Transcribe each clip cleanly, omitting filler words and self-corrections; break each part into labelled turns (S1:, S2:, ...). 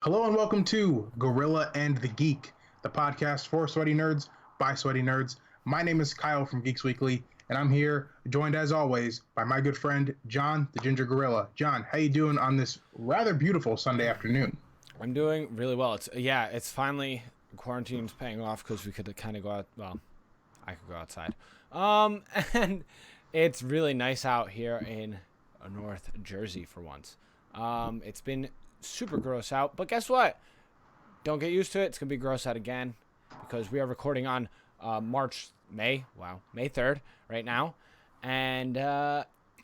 S1: Hello and welcome to Gorilla and the Geek, the podcast for sweaty nerds by sweaty nerds. My name is Kyle from Geeks Weekly, and I'm here joined as always by my good friend John, the Ginger Gorilla. John, how you doing on this rather beautiful Sunday afternoon?
S2: I'm doing really well. It's finally quarantine's paying off because we could kind of go out. Well, I could go outside. And it's really nice out here in North Jersey for once. It's been super gross out, but guess what? Don't get used to it. It's gonna be gross out again because we are recording on May 3rd right now, and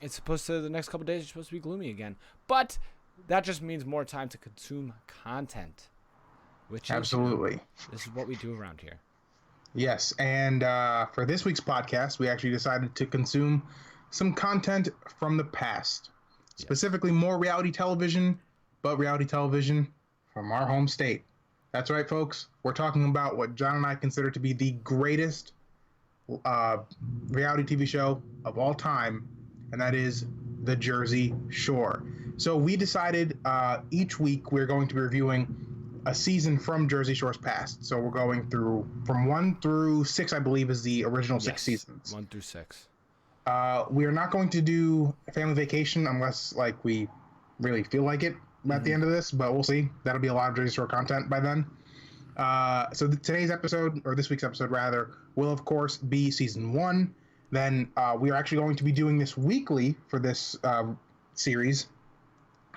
S2: it's supposed to the next couple days. It's supposed to be gloomy again, but that just means more time to consume content, which
S1: Absolutely.
S2: This is what we do around here.
S1: Yes, and for this week's podcast, we actually decided to consume some content from the past, specifically more reality television, but reality television from our home state. That's right, folks. We're talking about what John and I consider to be the greatest reality TV show of all time, and that is The Jersey Shore. So we decided each week we're going to be reviewing a season from Jersey Shore's past. So we're going through from 1 through 6, I believe, is the original 6 seasons.
S2: 1 through 6.
S1: We are not going to do Family Vacation unless we really feel like it at the end of this, but we'll see. That'll be a lot of Jersey Shore content by then. So today's episode, or this week's episode rather, will of course be season 1. Then we are actually going to be doing this weekly for this series.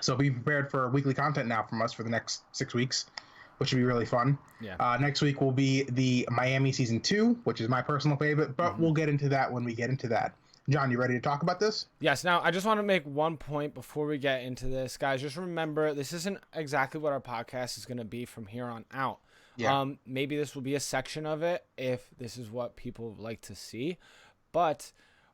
S1: So be prepared for weekly content now from us for the next 6 weeks, which will be really fun.
S2: Yeah.
S1: Next week will be the Miami season 2, which is my personal favorite, but we'll get into that when we get into that. John, you ready to talk about this?
S2: Yes. Now, I just want to make one point before we get into this. Guys, just remember, this isn't exactly what our podcast is going to be from here on out.
S1: Yeah.
S2: Maybe this will be a section of it if this is what people like to see. But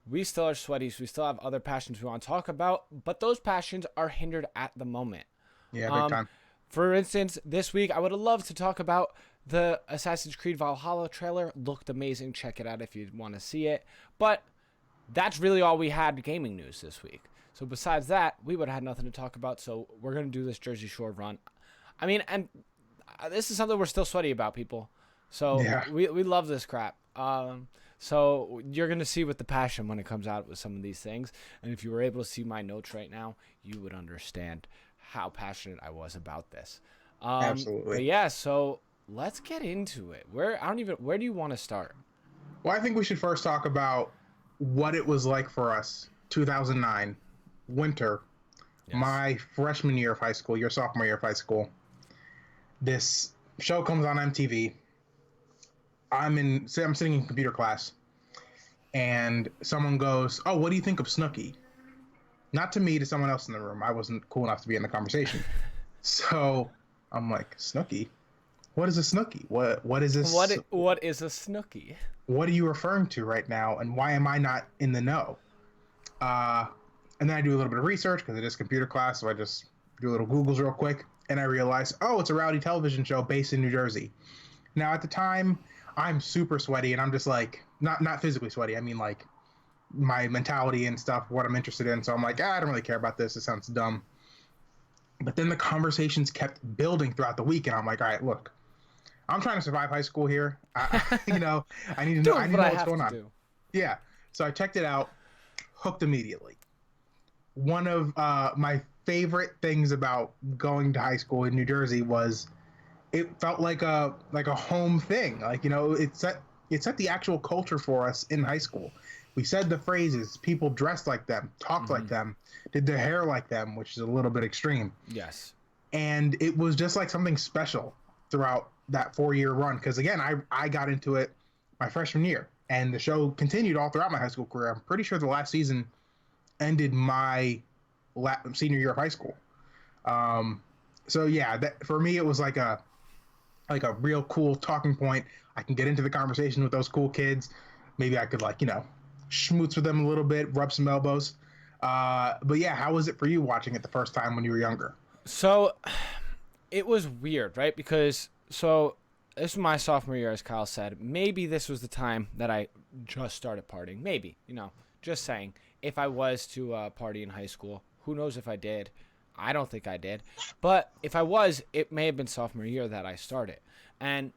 S2: we still are sweaties. We still have other passions we want to talk about. But those passions are hindered at the moment.
S1: Yeah, big time.
S2: For instance, this week, I would have loved to talk about the Assassin's Creed Valhalla trailer. Looked amazing. Check it out if you want to see it. But that's really all we had gaming news this week. So besides that, we would have had nothing to talk about. So we're going to do this Jersey Shore run. I mean, and this is something we're still sweaty about, people. So
S1: Yeah.
S2: we love this crap. So you're going to see with the passion when it comes out with some of these things. And if you were able to see my notes right now, you would understand how passionate I was about this.
S1: Absolutely.
S2: But yeah, so let's get into it. Where do you want to start?
S1: Well, I think we should first talk about what it was like for us, 2009, winter, my freshman year of high school, your sophomore year of high school. This show comes on MTV. I'm sitting in computer class, and someone goes, "Oh, what do you think of Snooki?" Not to me, to someone else in the room. I wasn't cool enough to be in the conversation. So I'm like, "Snooki? What is a Snooki? What is this?
S2: What is a Snooki?
S1: What are you referring to right now, and why am I not in the know?" And then I do a little bit of research because it is computer class, so I just do a little Googles real quick, and I realize, oh, it's a reality television show based in New Jersey. Now, at the time, I'm super sweaty, and I'm just like, not physically sweaty. I mean, like, my mentality and stuff, what I'm interested in. So I'm like, I don't really care about this. It sounds dumb. But then the conversations kept building throughout the week, and I'm like, all right, look, I'm trying to survive high school here. I need to know what's going on. Yeah. So I checked it out, hooked immediately. One of my favorite things about going to high school in New Jersey was it felt like a home thing. It set the actual culture for us in high school. We said the phrases, people dressed like them, talked like them, did their hair like them, which is a little bit extreme.
S2: Yes.
S1: And it was just like something special throughout that 4-year run. Because again, I got into it my freshman year, and the show continued all throughout my high school career. I'm pretty sure the last season ended my senior year of high school. So yeah, for me, it was like a real cool talking point. I can get into the conversation with those cool kids. Maybe I could schmooze with them a little bit, rub some elbows. But yeah, how was it for you watching it the first time when you were younger?
S2: So it was weird, right? Because this was my sophomore year, as Kyle said. Maybe this was the time that I just started partying. Maybe, just saying. If I was to party in high school, who knows if I did. I don't think I did. But if I was, it may have been sophomore year that I started. And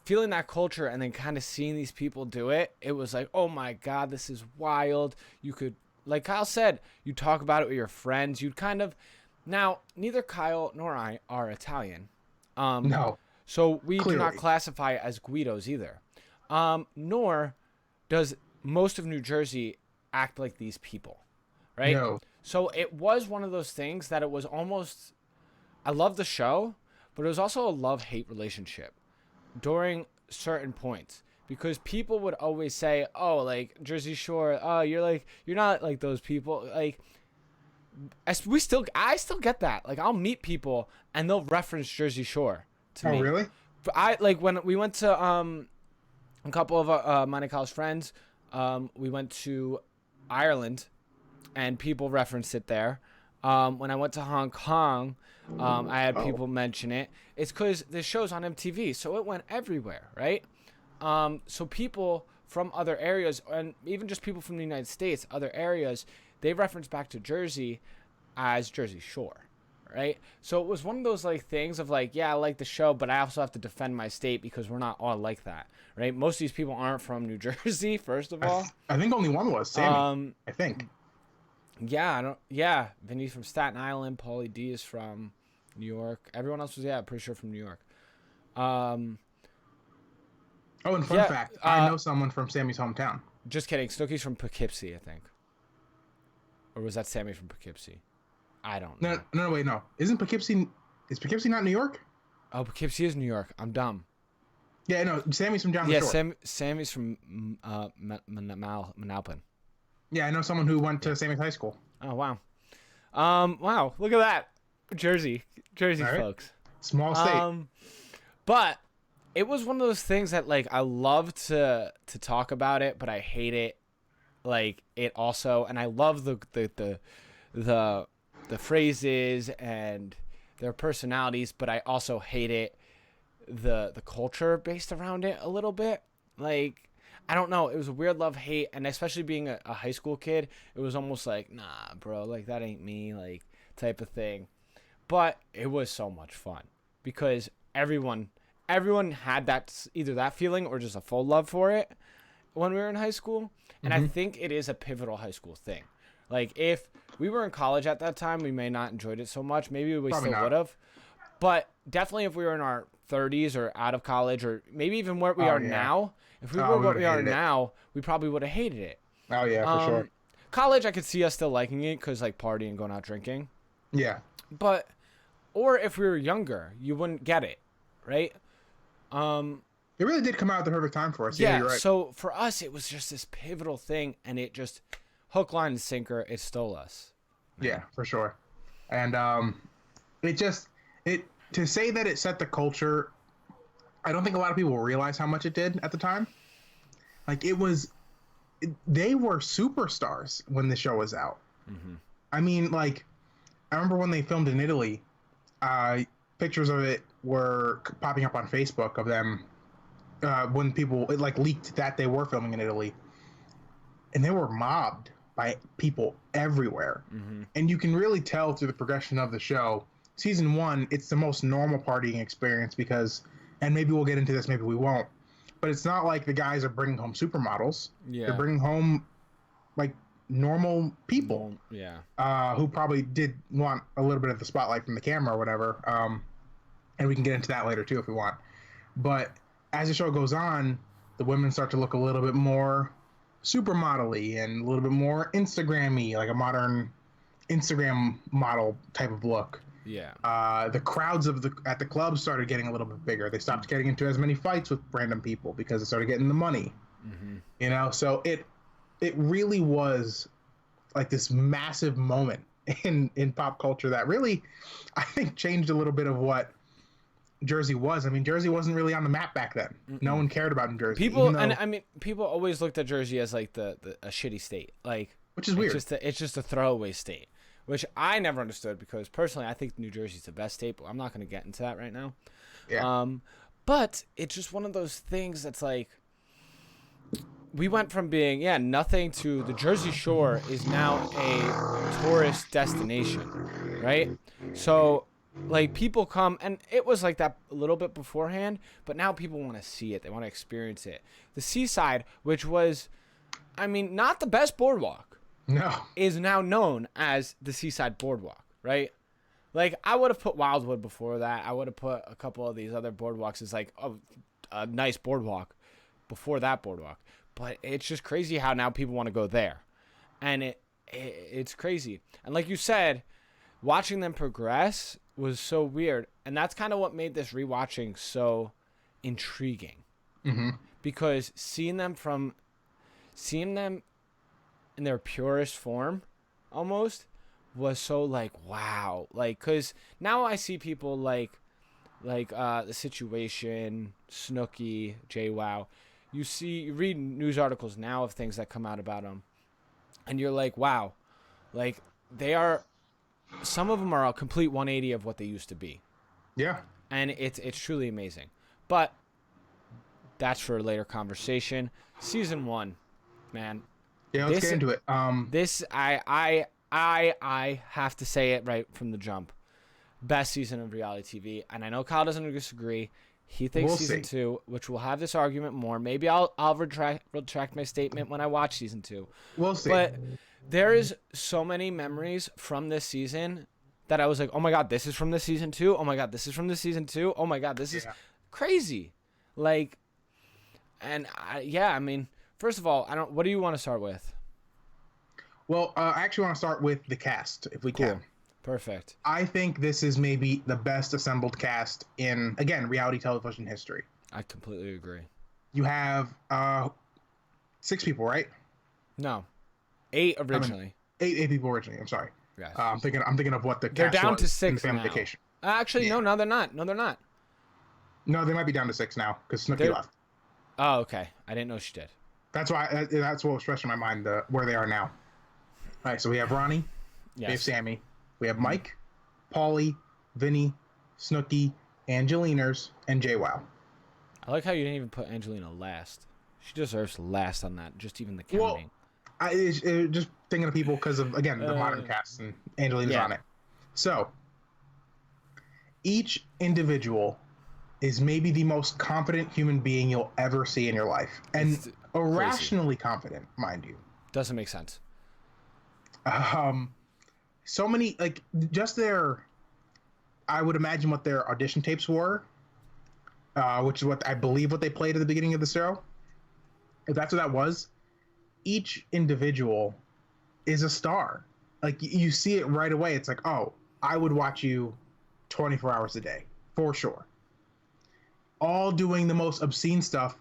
S2: feeling that culture and then kind of seeing these people do it, it was like, oh my God, this is wild. You could, like Kyle said, you talk about it with your friends. You'd kind of, now, neither Kyle nor I are Italian.
S1: No,
S2: So we do not
S1: clearly.
S2: classify as Guidos either. Nor does most of New Jersey act like these people, right?
S1: No.
S2: So it was one of those things that it was almost, I love the show, but it was also a love-hate relationship during certain points, because people would always say, oh, like Jersey Shore, oh, you're not like those people. Like, I still get that. Like, I'll meet people and they'll reference Jersey Shore to
S1: Oh,
S2: me.
S1: really?
S2: But I, like, when we went to a couple of mine and Kyle's friends, we went to Ireland, and people referenced it there. When I went to Hong Kong, I had people mention it. It's because the show's on MTV, so it went everywhere, right? So people from other areas, and even just people from the United States, other areas, they reference back to Jersey as Jersey Shore, right? So it was one of those like things of like, yeah, I like the show, but I also have to defend my state because we're not all like that, right? Most of these people aren't from New Jersey, first of all.
S1: I think only one was Sammy. I think.
S2: Yeah, Vinny's from Staten Island. Paulie D is from New York. Everyone else was, yeah, pretty sure from New York.
S1: Oh, and fun fact, I know someone from Sammy's hometown.
S2: Just kidding. Snooki's from Poughkeepsie, I think. Or was that Sammy from Poughkeepsie? I don't know.
S1: No, wait, no. Is Poughkeepsie not New York?
S2: Oh, Poughkeepsie is New York. I'm dumb.
S1: Yeah, no, Sammy's from down the shore.
S2: Yeah, Sammy's from Manalapan.
S1: Yeah, I know someone who went to Sammy's high school.
S2: Oh, wow. Wow, look at that. Jersey right. Folks.
S1: Small state.
S2: But it was one of those things that, like, I love to talk about it, but I hate it. Like, it also, and I love the phrases and their personalities, but I also hate it, the culture based around it a little bit. Like, I don't know, it was a weird love-hate, and especially being a high school kid, it was almost like, nah, bro, like, that ain't me, like, type of thing. But it was so much fun because everyone had that, either that feeling or just a full love for it when we were in high school. And I think it is a pivotal high school thing. Like, if we were in college at that time, we may not enjoyed it so much. Maybe we
S1: Probably
S2: still would have. But definitely if we were in our 30s or out of college, or maybe even where we are now, if we were where we are now, we probably would have hated it.
S1: Oh, yeah, for sure.
S2: College, I could see us still liking it because, like, partying, going out drinking.
S1: Yeah.
S2: But, or if we were younger, you wouldn't get it, right?
S1: It really did come out at the perfect time for us.
S2: Yeah,
S1: you're right.
S2: So for us, it was just this pivotal thing, and it just, hook, line, and sinker, it stole us.
S1: Yeah, for sure. And to say that it set the culture, I don't think a lot of people realize how much it did at the time. Like, they were superstars when the show was out. Mm-hmm. I mean, like, I remember when they filmed in Italy, pictures of it were popping up on Facebook of them when it like leaked that they were filming in Italy, and they were mobbed by people everywhere. Mm-hmm. And you can really tell through the progression of the show. Season 1, it's the most normal partying experience because, and maybe we'll get into this, maybe we won't, but it's not like the guys are bringing home supermodels. Yeah. They're bringing home like normal people.
S2: Yeah.
S1: Who probably did want a little bit of the spotlight from the camera or whatever. And we can get into that later too if we want. But as the show goes on, the women start to look a little bit more supermodel-y and a little bit more Instagram-y, like a modern Instagram model type of look.
S2: Yeah.
S1: The crowds at the club started getting a little bit bigger. They stopped getting into as many fights with random people because they started getting the money. Mm-hmm. You know, so it really was like this massive moment in pop culture that really, I think, changed a little bit of what Jersey was. I mean, Jersey wasn't really on the map back then. Mm-mm. No one cared about New Jersey.
S2: People always looked at Jersey as like a shitty state, like,
S1: which is weird.
S2: It's just a throwaway state, which I never understood because personally I think New Jersey's the best state, but I'm not going to get into that right now.
S1: Yeah.
S2: But it's just one of those things that's like, we went from being nothing to the Jersey Shore is now a tourist destination, right? So like people come, and it was like that a little bit beforehand, but now people want to see it. They want to experience it. The seaside, which was, I mean, not the best boardwalk,
S1: No.
S2: is now known as the Seaside Boardwalk, right? Like, I would have put Wildwood before that. I would have put a couple of these other boardwalks as like a nice boardwalk before that boardwalk. But it's just crazy how now people want to go there. And it's crazy. And like you said, watching them progress was so weird. And that's kind of what made this rewatching so intriguing.
S1: Mm-hmm.
S2: Because seeing them in their purest form almost was so like, wow. Like, because now I see people like The Situation, Snooki, Jwoww. You read news articles now of things that come out about them, and you're like, wow. Like, some of them are a complete 180 of what they used to be.
S1: Yeah.
S2: And it's truly amazing. But that's for a later conversation. Season 1, man.
S1: Yeah, let's get into it.
S2: This I have to say it right from the jump. Best season of reality TV, and I know Kyle doesn't disagree. He thinks season 2, which we'll have this argument more. Maybe I'll retract my statement when I watch season 2.
S1: We'll see.
S2: But there is so many memories from this season that I was like, oh my god, this is from this season 2. Oh my god, this is from this season 2. Oh my god, this is crazy. Like, and I mean, first of all, what do you want to start with?
S1: Well, I actually want to start with the cast, if we can.
S2: Perfect.
S1: I think this is maybe the best assembled cast in, again, reality television history.
S2: I completely agree.
S1: You have 6 people, right?
S2: No, 8 originally.
S1: Eight people originally. I'm sorry.
S2: Yes.
S1: I'm thinking of what the
S2: they're
S1: cast
S2: down
S1: was
S2: to 6
S1: in Family
S2: now.
S1: Vacation.
S2: Actually, no, they're not. No, they're not.
S1: No, they might be down to 6 now because Snooki left.
S2: Oh, okay. I didn't know she did.
S1: That's why. That's what was fresh in my mind. Where they are now. All right. So we have Ronnie.
S2: Yes.
S1: We have Sammy. We have Mike, Paulie, Vinny, Snooki, Angeliners, and Jwoww.
S2: I like how you didn't even put Angelina last. She deserves last on that, just even the counting.
S1: Well, just thinking of people because of, again, the modern cast, and Angelina's on it. So, each individual is maybe the most confident human being you'll ever see in your life. And irrationally confident, mind you.
S2: Doesn't make sense.
S1: So many, like, just I would imagine what their audition tapes were, which is what I believe what they played at the beginning of the show. If that's what that was, each individual is a star. Like, you see it right away. It's like, oh, I would watch you 24 hours a day, for sure. All doing the most obscene stuff.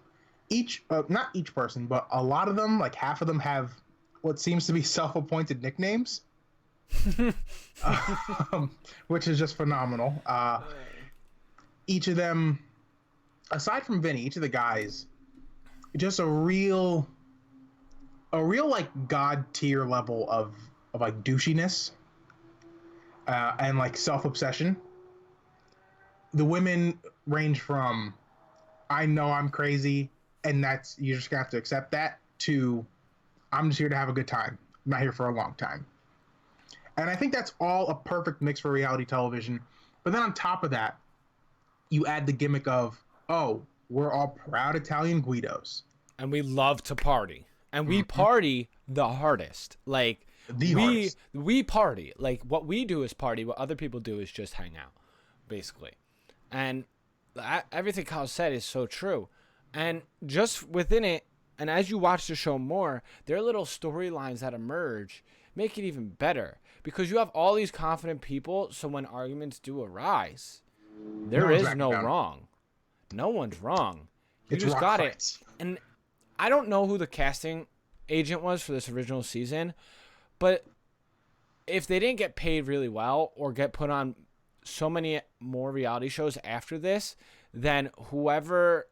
S1: Not each person, but a lot of them, like half of them have what seems to be self-appointed nicknames. Which is just phenomenal. Each of them, aside from Vinny, each of the guys, just a real like god tier level of like douchiness and like self-obsession. The women range from I know I'm crazy and that's you're just gonna have to accept that to I'm just here to have a good time. I'm not here for a long time. And I think that's all a perfect mix for reality television. But then on top of that, you add the gimmick of, oh, we're all proud Italian Guidos.
S2: And we love to party. And we party the hardest. Like,
S1: hardest.
S2: We party. Like, what we do is party. What other people do is just hang out, basically. And everything Kyle said is so true. And just within it, and as you watch the show more, there are little storylines that emerge, make it even better. Because you have all these confident people, so when arguments do arise, there is no wrong. No one's wrong. You just got it. And I don't know who the casting agent was for this original season, but if they didn't get paid really well or get put on so many more reality shows after this, then whoever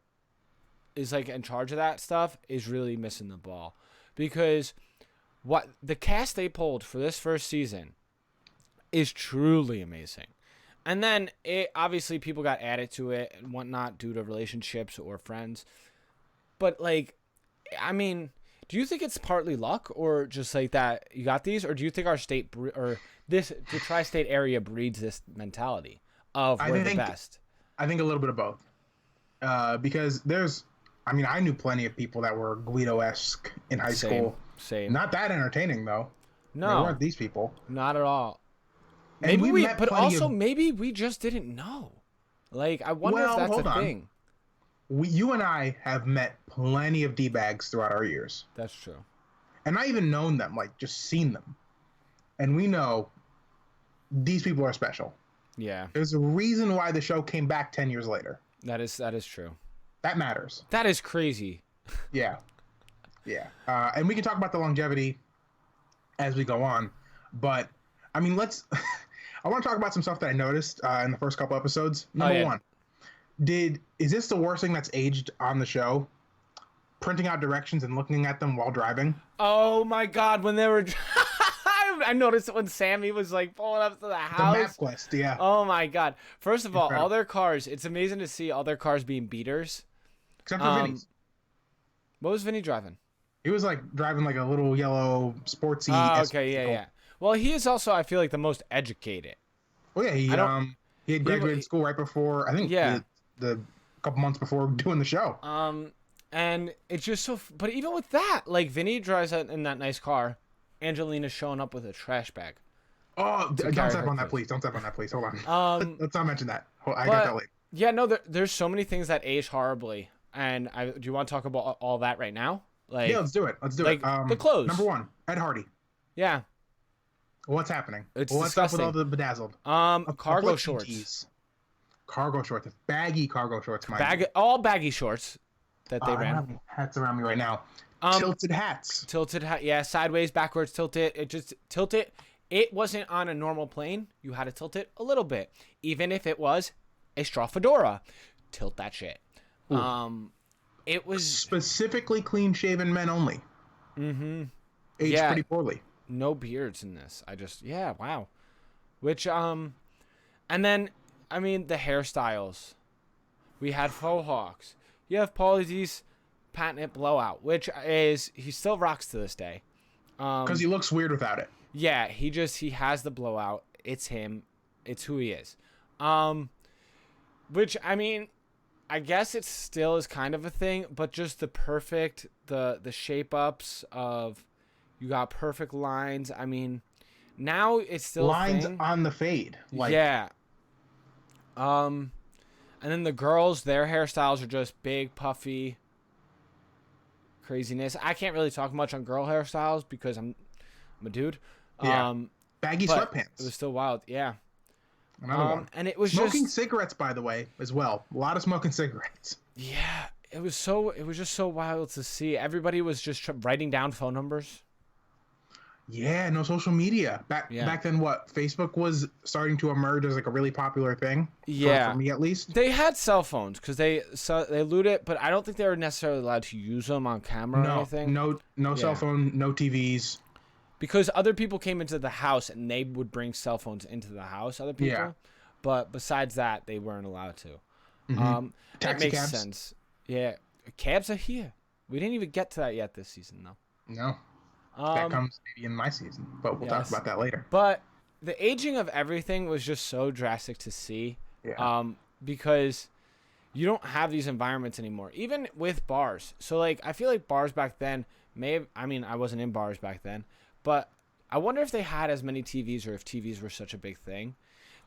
S2: is like in charge of that stuff is really missing the ball. Because what the cast they pulled for this first season is truly amazing. And then it obviously people got added to it and whatnot due to relationships or friends. But like I mean, do you think it's partly luck or just like that you got these, or do you think our state or the tri-state area breeds this mentality of we're the best?
S1: I think a little bit of both. Because I knew plenty of people that were Guido-esque in high school.
S2: Same.
S1: Not that entertaining though.
S2: No,
S1: they weren't these people.
S2: Not at all.
S1: And
S2: maybe maybe we just didn't know. Like, I wonder if that's a thing.
S1: You and I have met plenty of D-bags throughout our years.
S2: That's true.
S1: And I even known them, like just seen them. And we know these people are special.
S2: Yeah.
S1: There's a reason why the show came back 10 years later.
S2: That is true.
S1: That matters.
S2: That is crazy.
S1: Yeah. Yeah. And we can talk about the longevity as we go on. But, I mean, I want to talk about some stuff that I noticed in the first couple episodes. Number one, is this the worst thing that's aged on the show? Printing out directions and looking at them while driving?
S2: Oh my God, when they were... I noticed it when Sammy was like pulling up to the house.
S1: The map quest, yeah.
S2: Oh my God. First of all their cars, it's amazing to see all their cars being beaters.
S1: Except for Vinny's.
S2: What was Vinny driving?
S1: He was like driving like a little yellow sportsy.
S2: Oh, okay, yeah. Well, he is also, I feel like, the most educated.
S1: Well, yeah, he had graduated school right before, I think, the couple months before doing the show.
S2: And it's just so, but even with that, like Vinny drives in that nice car. Angelina's showing up with a trash bag.
S1: Oh, don't step on that, please. Don't step on that, please. Hold on. Let's not mention that. I got that later.
S2: Yeah, no, there's so many things that age horribly. And do you want to talk about all that right now? Like,
S1: yeah, let's do it.
S2: The clothes.
S1: Number one, Ed Hardy.
S2: Yeah.
S1: What's happening?
S2: It's
S1: what's
S2: disgusting.
S1: up with all the bedazzled?
S2: Cargo shorts.
S1: Tees. Cargo shorts. Baggy cargo shorts.
S2: All baggy shorts that they ran.
S1: I have hats around me right now. Tilted hats.
S2: Tilted hat. Yeah, sideways, backwards, tilt it. It just tilt it. It wasn't on a normal plane. You had to tilt it a little bit. Even if it was a straw fedora. Tilt that shit. Ooh. It was...
S1: Specifically clean-shaven men only.
S2: Mm-hmm.
S1: Aged pretty poorly.
S2: No beards in this. Wow. Which, and then, I mean, the hairstyles. We had faux hawks. You have Paulie D's patent blowout, which is, he still rocks to this day.
S1: Because he looks weird without it.
S2: Yeah, he has the blowout. It's him. It's who he is. Which, I mean, I guess it still is kind of a thing, but just the shape ups of, you got perfect lines. I mean, now it's still
S1: lines
S2: a thing.
S1: On the fade. Like...
S2: Yeah. And then the girls, their hairstyles are just big, puffy craziness. I can't really talk much on girl hairstyles because I'm a dude.
S1: Yeah. Baggy sweatpants.
S2: It was still wild. Yeah.
S1: Another one.
S2: And it was
S1: smoking cigarettes, by the way, as well. A lot of smoking cigarettes.
S2: Yeah. It was just so wild to see. Everybody was just writing down phone numbers.
S1: Yeah, no social media. Back then, Facebook was starting to emerge as like a really popular thing.
S2: Yeah,
S1: for me at least.
S2: They had cell phones because they loot it, but I don't think they were necessarily allowed to use them on camera or anything.
S1: No cell phone, no TVs.
S2: Because other people came into the house and they would bring cell phones into the house. Other people,
S1: yeah.
S2: But besides that, they weren't allowed to.
S1: Mm-hmm.
S2: That makes sense. Yeah, cabs are here. We didn't even get to that yet this season, though.
S1: No. That comes maybe in my season, but we'll talk about that later.
S2: But the aging of everything was just so drastic to see.
S1: Yeah.
S2: Because you don't have these environments anymore, even with bars. So, like, I feel like bars back then I wasn't in bars back then, but I wonder if they had as many TVs or if TVs were such a big thing.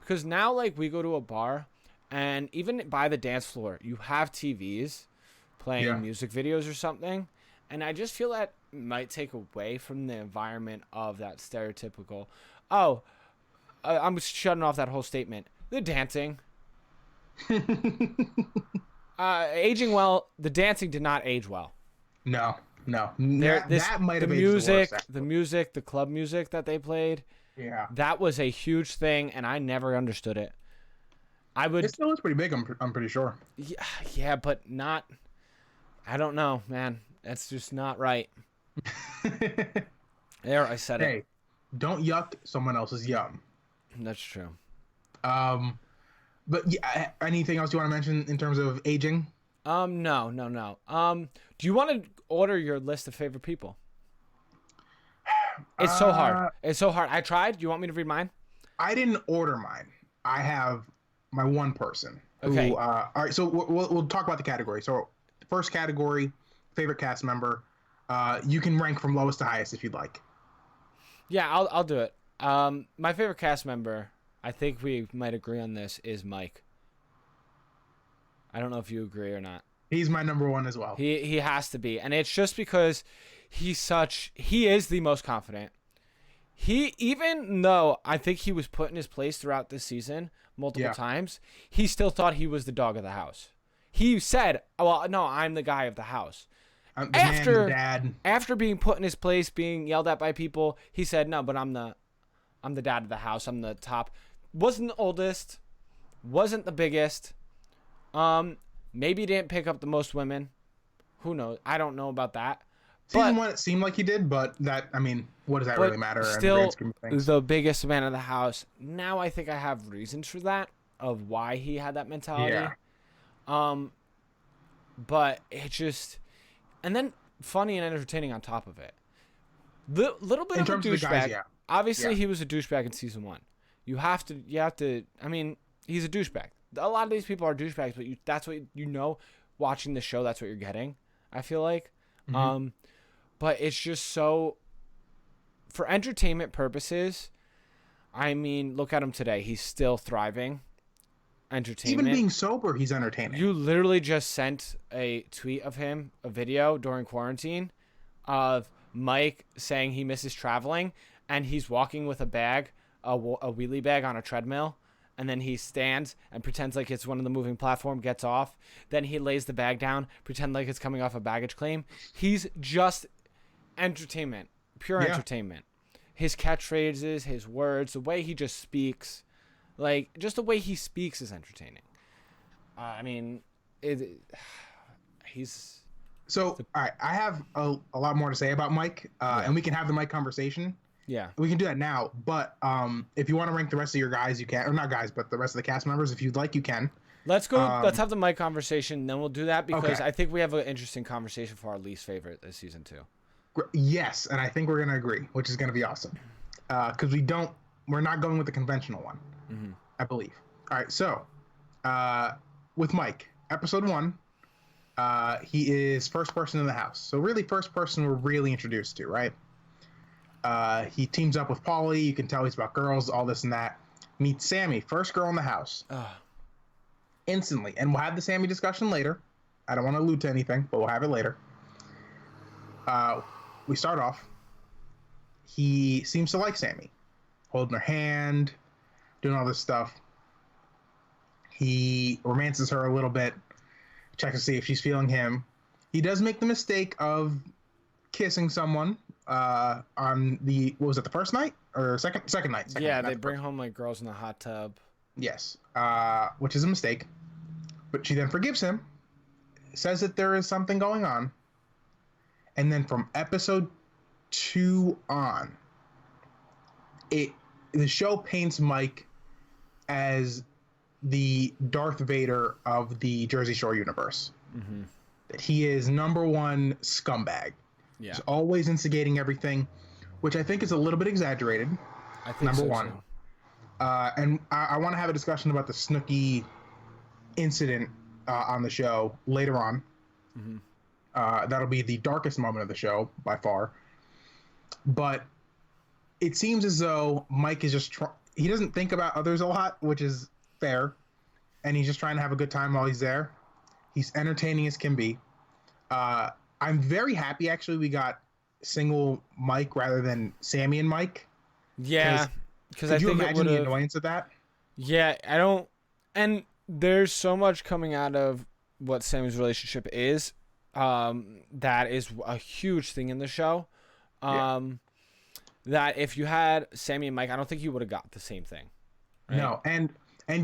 S2: Because now, like, we go to a bar, and even by the dance floor, you have TVs playing music videos or something. And I just feel that might take away from the environment of that stereotypical, I'm shutting off that whole statement. The dancing. Aging well, the dancing did not age well.
S1: No. That might have aged worse.
S2: The music, the club music that they played.
S1: Yeah.
S2: That was a huge thing, and I never understood it.
S1: It still is pretty big, I'm pretty sure.
S2: Yeah, but not... I don't know, man. That's just not right. There, I said it.
S1: Hey, don't yuck someone else's yum.
S2: That's true.
S1: But yeah, anything else you want to mention in terms of aging?
S2: No. Do you want to order your list of favorite people? It's so hard. It's so hard. I tried. Do you want me to read mine?
S1: I didn't order mine. I have my one person who.
S2: Okay.
S1: All right, so we'll talk about the category. So, first category, favorite cast member. You can rank from lowest to highest if you'd like.
S2: Yeah, I'll do it. My favorite cast member, I think we might agree on this, is Mike. I don't know if you agree or not.
S1: He's my number one as well.
S2: He has to be, and it's just because he is the most confident. Even though I think he was put in his place throughout this season multiple times, he still thought he was the dog of the house. He said, "Well, no, I'm the guy of the house." After being put in his place, being yelled at by people, he said, "No, but I'm the dad of the house. I'm the top." Wasn't the oldest, wasn't the biggest. Maybe didn't pick up the most women. Who knows? I don't know about that.
S1: Season one, it seemed like he did, but what does that really matter?
S2: Still, the biggest man of the house. Now I think I have reasons for that, of why he had that mentality. Yeah. But it just, and then funny and entertaining on top of it. The little bit of a douchebag. Obviously, he was a douchebag in season one. You have to. I mean, he's a douchebag. A lot of these people are douchebags, but that's what you know. Watching the show, that's what you're getting. I feel like. Mm-hmm. But it's just so, for entertainment purposes, I mean, look at him today. He's still thriving. Entertainment.
S1: Even being sober, he's entertaining.
S2: You literally just sent a tweet of him, a video during quarantine, of Mike saying he misses traveling, and he's walking with a bag, a wheelie bag on a treadmill, and then he stands and pretends like it's one of the moving platform, gets off. Then he lays the bag down, pretend like it's coming off a baggage claim. He's just entertainment, pure entertainment. His catchphrases, his words, the way he just speaks, like just the way he speaks is entertaining. I mean, he's
S1: so. All right, I have a lot more to say about Mike, and we can have the Mike conversation.
S2: Yeah,
S1: we can do that now. But if you want to rank the rest of your guys, you can, or not guys, but the rest of the cast members, if you'd like, you can.
S2: Let's go. Let's have the Mike conversation, then we'll do that because I think we have an interesting conversation for our least favorite this season too.
S1: Yes, and I think we're gonna agree, which is gonna be awesome, because we're not going with the conventional one, I believe. All right, so with Mike, episode 1, he is first person in the house, so really first person we're really introduced to, right? He teams up with Polly. You can tell he's about girls, all this and that. Meets Sammy, first girl in the house, instantly, and we'll have the Sammy discussion later. I don't want to allude to anything, but we'll have it later. We start off. He seems to like Sammy, holding her hand, doing all this stuff. He romances her a little bit, checks to see if she's feeling him. He does make the mistake of kissing someone on the, what was it, the first night or second night?
S2: They bring home like girls in the hot tub.
S1: Yes, which is a mistake. But she then forgives him, says that there is something going on. And then from episode 2 on, the show paints Mike as the Darth Vader of the Jersey Shore universe. Mm-hmm. That he is number one scumbag. Yeah. He's always instigating everything, which I think is a little bit exaggerated.
S2: I think
S1: number
S2: so,
S1: one.
S2: Too.
S1: And I want to have a discussion about the Snooki incident on the show later on. Mm-hmm. That'll be the darkest moment of the show by far. But it seems as though Mike is just he doesn't think about others a lot, which is fair, and he's just trying to have a good time while he's there. He's entertaining as can be. I'm very happy actually we got single Mike rather than Sammy and Mike.
S2: Yeah, because I think
S1: you imagine the annoyance of that?
S2: Yeah, I don't. And there's so much coming out of what Sammy's relationship is. That is a huge thing in the show. That if you had Sammy and Mike, I don't think you would have got the same thing.
S1: Right? No, and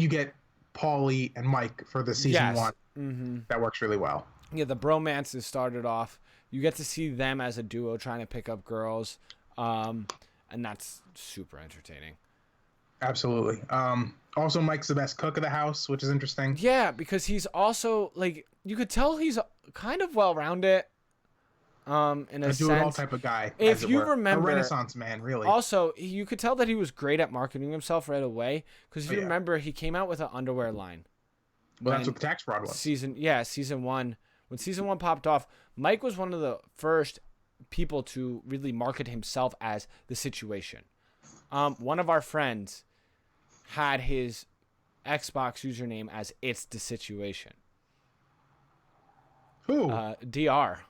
S1: you get Paulie and Mike for the season 1. Mm-hmm. That works really well.
S2: Yeah, the bromance has started off. You get to see them as a duo trying to pick up girls, and that's super entertaining.
S1: Absolutely. Also, Mike's the best cook of the house, which is interesting.
S2: Yeah, because he's also like you could tell he's kind of well-rounded. In a
S1: do-it-all
S2: sense,
S1: type of guy, as
S2: if
S1: it
S2: you
S1: were. A
S2: remember,
S1: Renaissance man, really.
S2: also you could tell that he was great at marketing himself right away. Because if you
S1: Yeah.
S2: remember, he came out with an underwear line.
S1: Well, that's what the tax fraud was.
S2: Season one. When season one popped off, Mike was one of the first people to really market himself as the situation. One of our friends had his Xbox username as "It's the Situation."
S1: Who?
S2: Dr.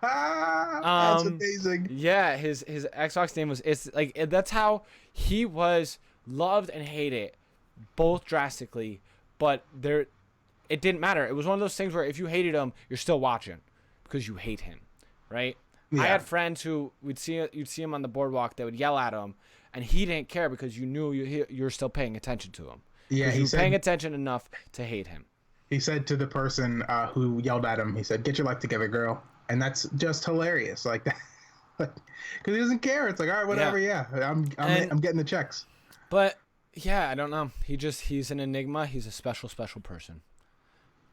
S1: That's amazing.
S2: Yeah, his Xbox name was it's like that's how he was loved and hated, both drastically. But it didn't matter. It was one of those things where if you hated him, you're still watching because you hate him, right?
S1: Yeah.
S2: I had friends who you'd see him on the boardwalk that would yell at him, and he didn't care because you knew you're still paying attention to him.
S1: Yeah,
S2: you were paying attention enough to hate him.
S1: He said to the person who yelled at him, he said, "Get your life together, girl." And that's just hilarious, like that, because he doesn't care. It's like, all right, whatever. Yeah, I'm getting the checks.
S2: But yeah, I don't know. He's an enigma. He's a special person.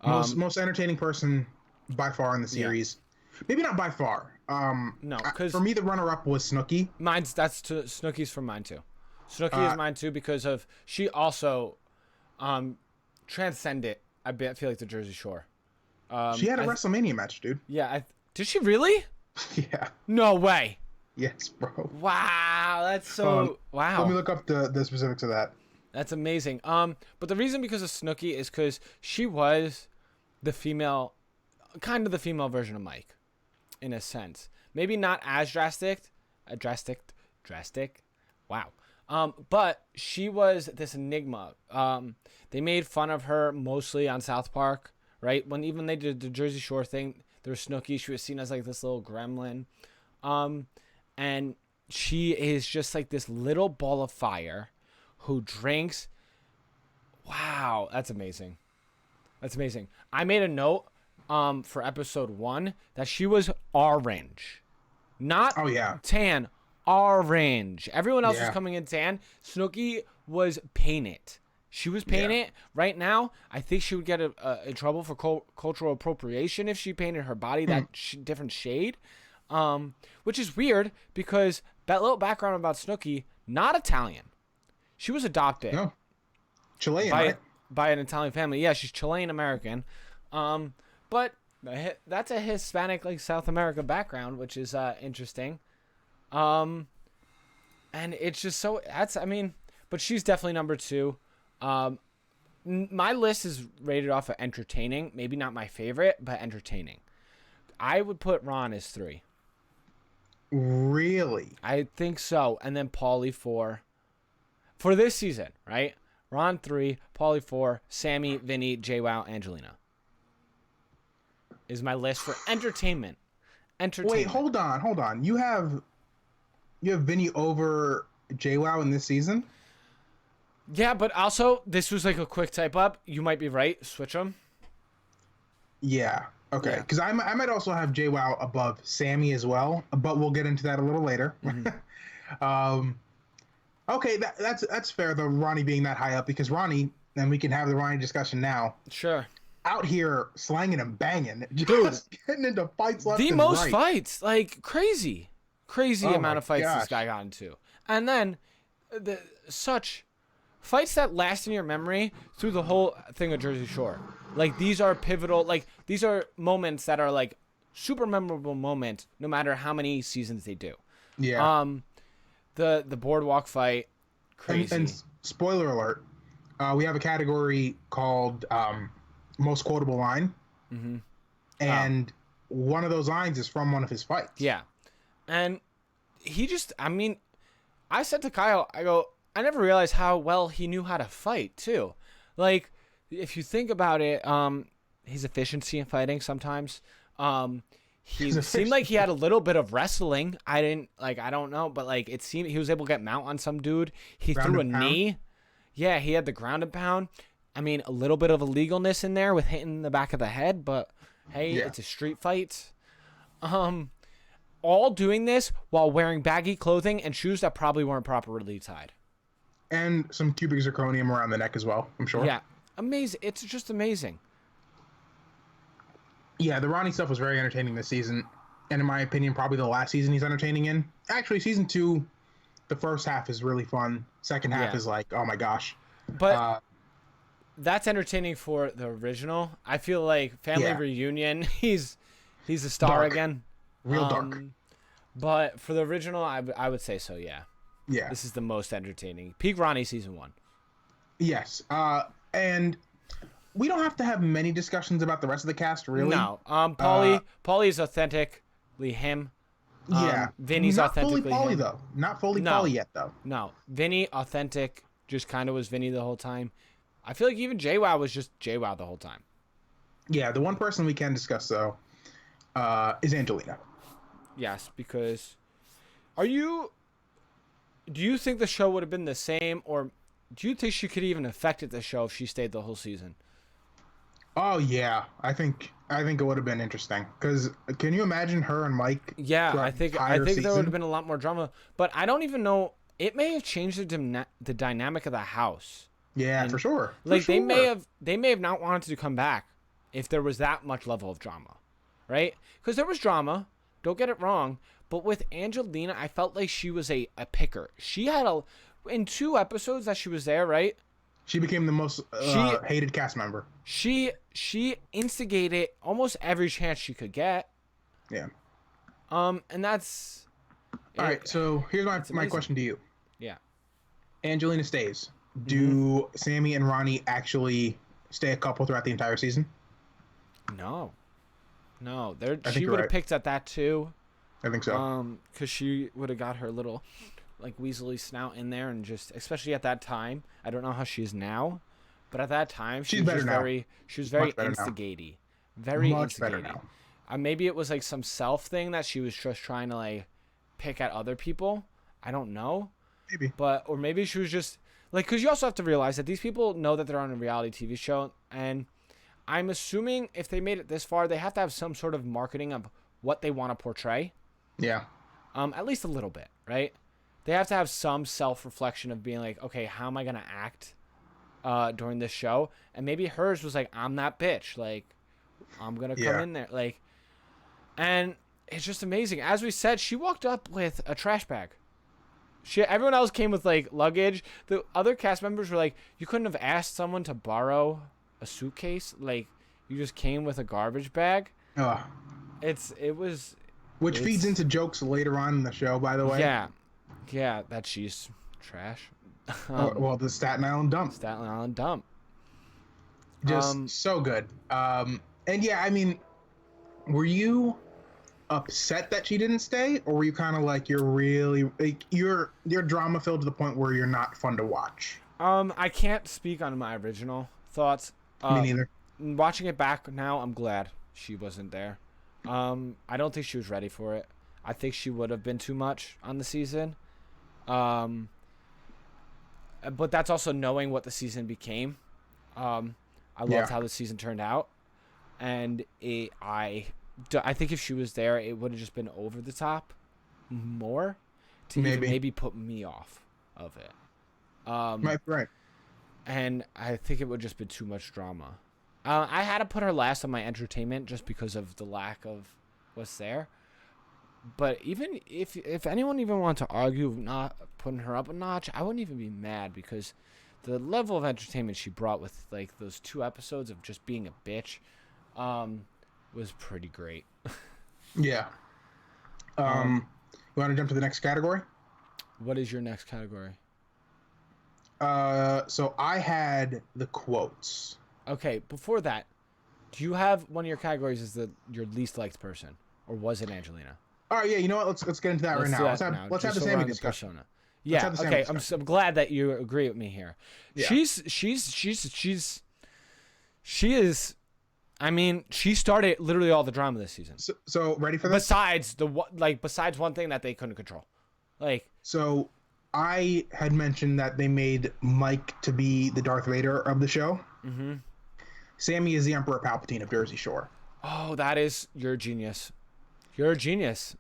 S1: Most entertaining person by far in the series. Yeah. Maybe not by far.
S2: No, because
S1: for me the runner-up was Snooki.
S2: Snooki's from mine too. Snooki is mine too because of she also transcended. I feel like the Jersey Shore.
S1: She had a WrestleMania match, dude.
S2: Yeah, did she really?
S1: Yeah.
S2: No way.
S1: Yes, bro.
S2: Wow, that's so wow.
S1: Let me look up the specifics of that.
S2: That's amazing. But the reason because of Snooki is because she was the female, kind of the female version of Mike, in a sense. Maybe not as drastic. Wow. But she was this enigma. They made fun of her mostly on South Park, right? When even they did the Jersey Shore thing, there was Snooki. She was seen as like this little gremlin. And she is just like this little ball of fire who drinks. Wow, that's amazing. That's amazing. I made a note for episode 1 that she was orange. Not tan, orange. Everyone else was coming in tan. Snooki was painted. She was painted. Yeah. Right now, I think she would get in trouble for cultural appropriation if she painted her body that different shade. Which is weird because that little background about Snooki, not Italian. She was adopted.
S1: No. Chilean,
S2: by an Italian family. Yeah, she's Chilean American. But that's a Hispanic, like South America background, which is interesting. And it's just so but she's definitely number 2. My list is rated off of entertaining. Maybe not my favorite, but entertaining. I would put Ron as 3.
S1: Really?
S2: I think so. And then Paulie 4. For this season, right? Ron 3, Paulie 4, Sammy, Vinny, Jwoww, Angelina. Is my list for entertainment.
S1: Wait, hold on. You have Vinny over Jwoww in this season?
S2: Yeah, but also this was like a quick type up. You might be right. Switch them.
S1: Yeah. Okay. Because I might also have Jwoww above Sammy as well, but we'll get into that a little later. Mm-hmm. Okay, that's fair though. Ronnie being that high up because Ronnie, and we can have the Ronnie discussion now.
S2: Sure.
S1: Out here slanging and banging, just getting into fights left and right.
S2: The most fights, like crazy amount of fights this guy got into, and then such fights that last in your memory through the whole thing of Jersey Shore. Like these are pivotal. Like these are moments that are like super memorable moments, no matter how many seasons they do.
S1: Yeah.
S2: The boardwalk fight, crazy.
S1: And spoiler alert, we have a category called most quotable line, and one of those lines is from one of his fights.
S2: Yeah, and he just, I said to Kyle, I never realized how well he knew how to fight too. Like, if you think about it, his efficiency in fighting sometimes, he seemed like he had a little bit of wrestling. I don't know, but like it seemed he was able to get mount on some dude. He threw a knee. Yeah, he had the ground and pound. A little bit of illegalness in there with hitting the back of the head, but hey, it's a street fight. All doing this while wearing baggy clothing and shoes that probably weren't properly tied.
S1: And some cubic zirconium around the neck as well, I'm sure.
S2: Yeah, amazing. It's just amazing.
S1: Yeah, the Ronnie stuff was very entertaining this season. And in my opinion, probably the last season he's entertaining in. Actually, season 2, the first half is really fun. Second half is like, oh my gosh.
S2: But that's entertaining for the original. I feel like Family Reunion, he's a star
S1: dark.
S2: again.
S1: Real dark.
S2: But for the original, I would say so, yeah.
S1: Yeah.
S2: This is the most entertaining. Peak Ronnie season 1.
S1: Yes. And we don't have to have many discussions about the rest of the cast, really.
S2: No. Paulie is authentically him.
S1: Yeah.
S2: Vinny's
S1: not
S2: authentically
S1: fully Paulie,
S2: him.
S1: though. Not fully Paulie yet, though.
S2: No. Vinny, authentic, just kind of was Vinny the whole time. I feel like even Jwoww was just Jwoww the whole time.
S1: Yeah, the one person we can discuss, though, is Angelina.
S2: Yes, because do you think the show would have been the same, or do you think she could even affected the show if she stayed the whole season?
S1: Oh yeah, I think it would have been interesting. Because can you imagine her and Mike?
S2: Yeah, I think there would have been a lot more drama. But I don't even know. It may have changed the dynamic of the house.
S1: Yeah, for sure.
S2: They may have not wanted to come back if there was that much level of drama, right? Because there was drama. Don't get it wrong. But with Angelina, I felt like she was a picker. She had in 2 episodes that she was there, right?
S1: She became the most hated cast member.
S2: She instigated almost every chance she could get.
S1: Yeah.
S2: And that's
S1: all right. So here's my question to you.
S2: Yeah.
S1: Angelina stays. Do Sammy and Ronnie actually stay a couple throughout the entire season?
S2: No. She
S1: you're
S2: would have
S1: right.
S2: picked at that too.
S1: I think so.
S2: Because she would have got her little, like, weaselly snout in there, and just, especially at that time, I don't know how she is now, but at that time she was very instigating, very instigating. Maybe it was like some self thing that she was just trying to like pick at other people. I don't know.
S1: Maybe.
S2: Or maybe she was just like, because you also have to realize that these people know that they're on a reality TV show, and I'm assuming if they made it this far, they have to have some sort of marketing of what they want to portray.
S1: Yeah.
S2: At least a little bit, right? They have to have some self-reflection of being like, okay, how am I going to act during this show? And maybe hers was like, I'm that bitch. Like, I'm going to come in there. Like, and it's just amazing. As we said, she walked up with a trash bag. Everyone else came with, like, luggage. The other cast members were like, you couldn't have asked someone to borrow a suitcase? Like, you just came with a garbage bag?
S1: Which feeds into jokes later on in the show, by the way.
S2: Yeah, that she's trash.
S1: Well, the Staten Island dump. Just so good. And yeah, I mean, were you upset that she didn't stay, or were you kind of like, you're really like you're drama filled to the point where you're not fun to watch?
S2: I can't speak on my original thoughts.
S1: Me neither.
S2: Watching it back now, I'm glad she wasn't there. I don't think she was ready for it. I think she would have been too much on the season. But that's also knowing what the season became. I loved how the season turned out, and I think if she was there, it would have just been over the top more to maybe put me off of it.
S1: Right.
S2: And I think it would just be too much drama. I had to put her last on my entertainment just because of the lack of what's there. But even if anyone even wanted to argue of not putting her up a notch, I wouldn't even be mad, because the level of entertainment she brought with like those 2 episodes of just being a bitch was pretty great.
S1: Yeah. You want to jump to the next category?
S2: What is your next category?
S1: So I had the quotes.
S2: Okay, before that, do you have one of your categories is your least liked person, or was it Angelina?
S1: All right, yeah. You know what? Let's get into that right now. Let's have the Sammy discussion.
S2: Yeah. Okay. I'm glad that you agree with me here.
S1: Yeah.
S2: She is. I mean, she started literally all the drama this season.
S1: So ready for this?
S2: Besides one thing that they couldn't control, like.
S1: So, I had mentioned that they made Mike to be the Darth Vader of the show.
S2: Mm-hmm.
S1: Sammy is the Emperor Palpatine of Jersey Shore.
S2: Oh, you're a genius. You're a genius.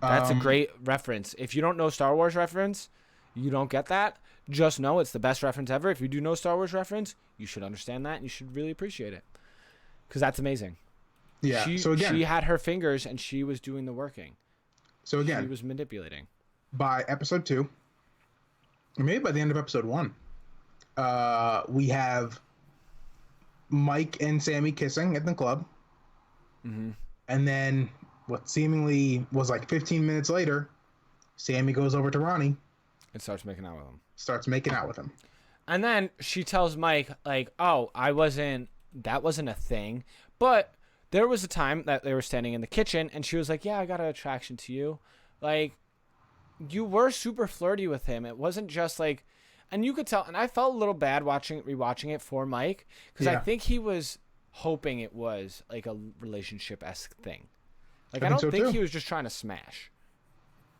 S2: That's a great reference. If you don't know Star Wars reference, you don't get that. just know it's the best reference ever. If you do know Star Wars reference, you should understand that and you should really appreciate it. Because that's amazing.
S1: Yeah. So again,
S2: she had her fingers and she was doing the working.
S1: So again,
S2: she was manipulating.
S1: By episode 2, or maybe by the end of episode 1, we have Mike and Sammy kissing at the club.
S2: Mm-hmm.
S1: And then what seemingly was like 15 minutes later, Sammy goes over to Ronnie
S2: and starts making out with him. And then she tells Mike, like, oh, that wasn't a thing. But there was a time that they were standing in the kitchen and she was like, yeah, I got an attraction to you. Like, you were super flirty with him. It wasn't just like, and you could tell, and I felt a little bad rewatching it for Mike, because I think he was hoping it was like a relationship-esque thing. Like, I don't think he was just trying to smash.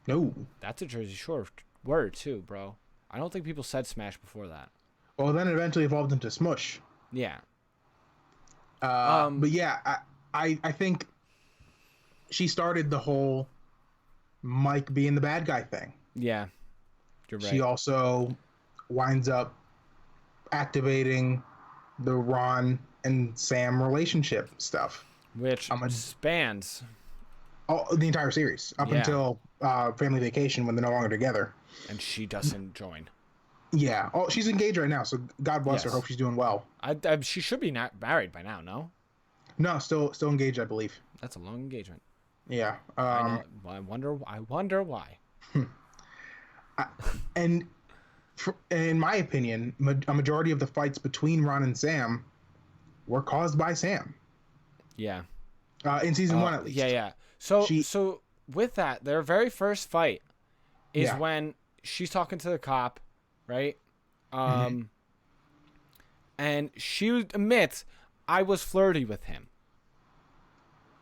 S1: No.
S2: That's a Jersey Shore word too, bro. I don't think people said smash before that.
S1: Well, then it eventually evolved into smush.
S2: Yeah.
S1: But yeah, I think she started the whole Mike being the bad guy thing.
S2: Yeah. You're right.
S1: She also winds up activating the Ron and Sam relationship stuff.
S2: Which spans
S1: the entire series up until Family Vacation, when they're no longer together.
S2: And she doesn't join.
S1: Yeah. Oh, she's engaged right now, so God bless her. Hope she's doing well.
S2: She should be not married by now, no?
S1: No, still engaged, I believe.
S2: That's a long engagement.
S1: Yeah.
S2: I wonder why.
S1: And in my opinion, a majority of the fights between Ron and Sam were caused by Sam.
S2: Yeah.
S1: In season 1, at least.
S2: Yeah. So with that, their very first fight is when she's talking to the cop, right? And she admits, I was flirty with him.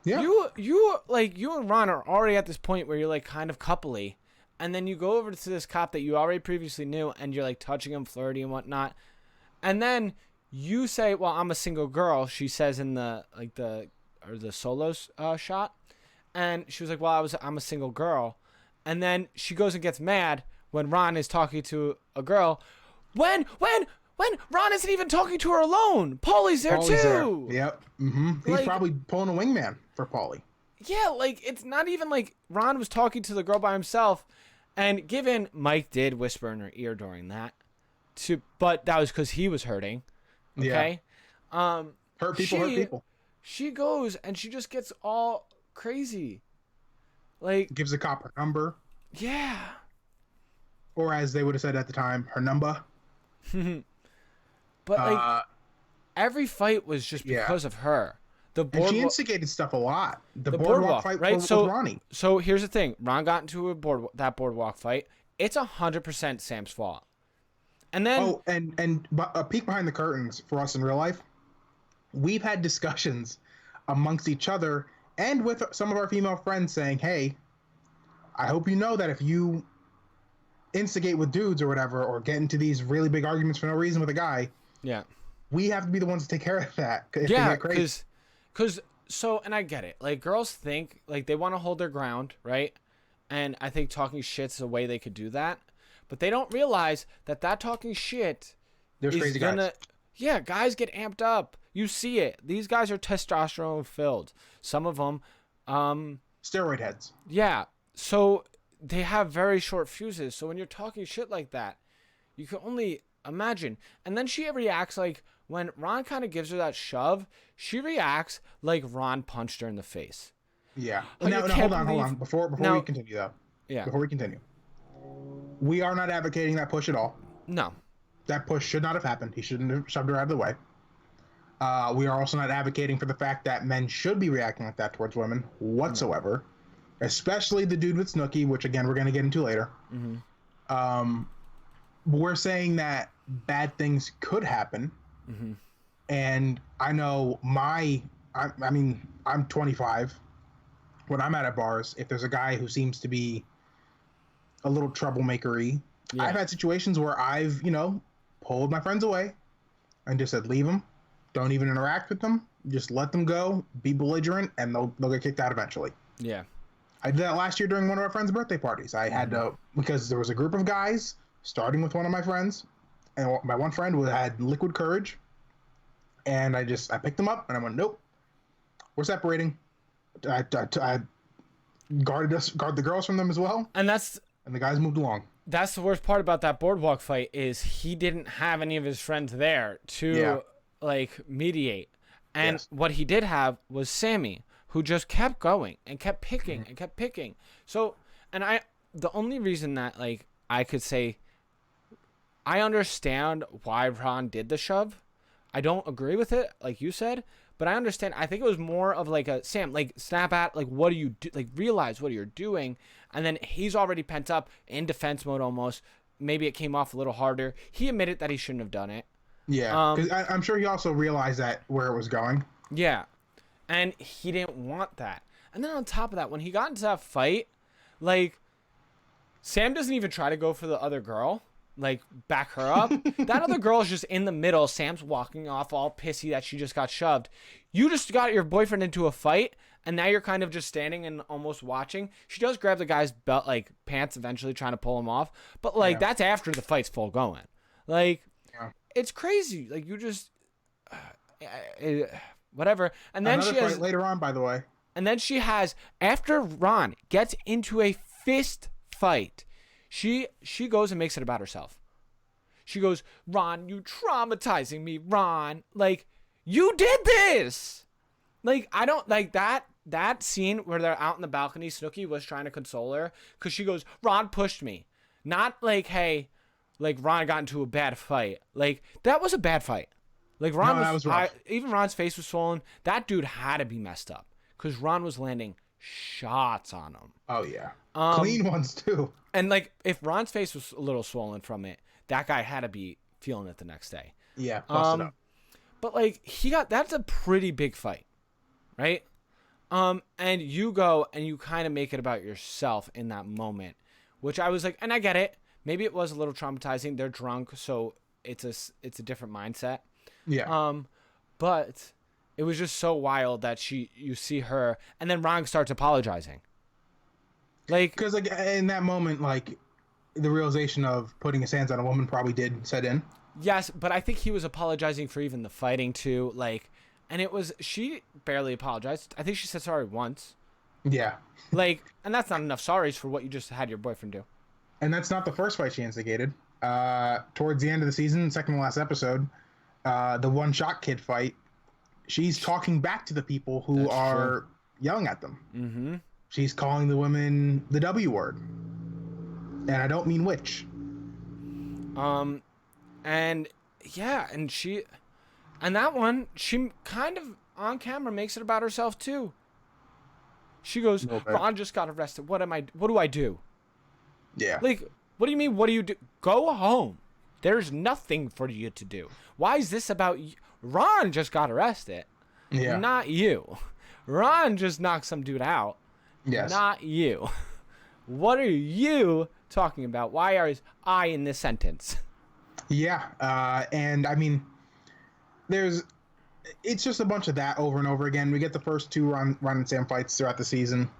S1: Yeah.
S2: You and Ron are already at this point where you're like kind of coupley, and then you go over to this cop that you already previously knew, and you're like touching him, flirty and whatnot, and then you say, "Well, I'm a single girl." She says in the solos shot, and she was like, "Well, I'm a single girl," and then she goes and gets mad when Ron is talking to a girl, when Ron isn't even talking to her alone. Paulie's there too.
S1: There. Yep. Mm-hmm. He's probably pulling a wingman for Paulie.
S2: Yeah, like, it's not even like Ron was talking to the girl by himself, and given Mike did whisper in her ear during that, but that was because he was hurting. Okay. Yeah.
S1: Hurt people.
S2: She goes and she just gets all crazy. Like,
S1: gives the cop her number.
S2: Yeah.
S1: Or as they would have said at the time, her number.
S2: But like every fight was just because of her.
S1: And she instigated stuff a lot. The
S2: boardwalk
S1: fight
S2: right?
S1: with Ronnie.
S2: So here's the thing: Ron got into that boardwalk fight. It's 100% Sam's fault. And then
S1: and a peek behind the curtains for us in real life. We've had discussions amongst each other and with some of our female friends saying, "Hey, I hope you know that if you instigate with dudes or whatever, or get into these really big arguments for no reason with a guy, we have to be the ones to take care of that."
S2: Yeah, because and I get it. Like, girls think like they want to hold their ground, right? And I think talking shit's a way they could do that, but they don't realize that talking shit
S1: is crazy guys.
S2: Yeah, guys get amped up. You see it. These guys are testosterone filled. Some of them,
S1: steroid heads.
S2: Yeah, so they have very short fuses. So when you're talking shit like that, you can only imagine. And then she reacts like when Ron kind of gives her that shove, she reacts like Ron punched her in the face.
S1: Yeah. Now hold on. Before we continue though.
S2: Yeah.
S1: Before we continue. We are not advocating that push at all.
S2: No.
S1: That push should not have happened. He shouldn't have shoved her out of the way. We are also not advocating for the fact that men should be reacting like that towards women whatsoever. Especially the dude with Snooki, which again we're going to get into later.
S2: Mm-hmm.
S1: We're saying that bad things could happen.
S2: Mm-hmm.
S1: And I know I'm 25. When I'm at bars, if there's a guy who seems to be a little troublemaker-y, I've had situations where I've, pulled my friends away and just said, leave them. Don't even interact with them. Just let them go, be belligerent, and they'll get kicked out eventually.
S2: Yeah.
S1: I did that last year during one of our friends' birthday parties. I had to, because there was a group of guys starting with one of my friends, and my one friend had liquid courage, and I picked him up and I went, nope, we're separating. I guard the girls from them as well,
S2: And
S1: the guys moved along.
S2: that's the worst part about that boardwalk fight is he didn't have any of his friends there to like mediate. And what he did have was Sammy, who just kept going and kept picking and kept picking. So, and the only reason that like I could say I understand why Ron did the shove. I don't agree with it, like you said, but I understand. I think it was more of like a Sam, like snap at, like what do you do? Like realize what you're doing, and then he's already pent up in defense mode almost. Maybe it came off a little harder. He admitted that he shouldn't have done it.
S1: Yeah, because I'm sure he also realized that where it was going.
S2: Yeah, and he didn't want that. And then on top of that, when he got into that fight, like Sam doesn't even try to go for the other girl. Like back her up. That other girl's just in the middle. Sam's walking off all pissy that she just got shoved. You just got your boyfriend into a fight, and now you're kind of just standing and almost watching. She does grab the guy's belt, like pants, eventually trying to pull him off. But like that's after the fight's full going. Like it's crazy. Like you just whatever. And then
S1: Another
S2: she has
S1: fight later on, by the way.
S2: And then she has, after Ron gets into a fist fight, she goes and makes it about herself. She goes, Ron, you traumatizing me, Ron. Like, you did this. Like, I don't like that scene where they're out in the balcony. Snooki was trying to console her because she goes, Ron pushed me. Not like, hey, like Ron got into a bad fight. Like, that was a bad fight. Like, Ron was even Ron's face was swollen. That dude had to be messed up because Ron was landing shots on him.
S1: Oh, yeah. Clean ones, too.
S2: And, like, if Ron's face was a little swollen from it, that guy had to be feeling it the next day.
S1: Yeah, busted up.
S2: But, like, that's a pretty big fight, right? And you go and you kind of make it about yourself in that moment, which I was like, and I get it. Maybe it was a little traumatizing. They're drunk, so it's a different mindset.
S1: Yeah.
S2: But it was just so wild that you see her, and then Ron starts apologizing. Like,
S1: because like in that moment, like the realization of putting his hands on a woman probably did set in.
S2: Yes, but I think he was apologizing for even the fighting too. Like, and she barely apologized. I think she said sorry once.
S1: Yeah.
S2: Like, and that's not enough sorries for what you just had your boyfriend do.
S1: And that's not the first fight she instigated. Towards the end of the season, second to last episode, the one shot kid fight, she's talking back to the people who are yelling at them.
S2: Mm-hmm.
S1: She's calling the women the W word. And I don't mean witch.
S2: And yeah, and that one, she kind of on camera makes it about herself too. She goes, Ron just got arrested. What do I do?
S1: Yeah.
S2: Like, what do you mean? What do you do? Go home. There's nothing for you to do. Why is this about you? Ron just got arrested.
S1: Yeah.
S2: Not you. Ron just knocked some dude out.
S1: Yes.
S2: Not you. What are you talking about? Why are I in this sentence?
S1: Yeah. And I mean, it's just a bunch of that over and over again. We get the first two Ron and Sam fights throughout the season.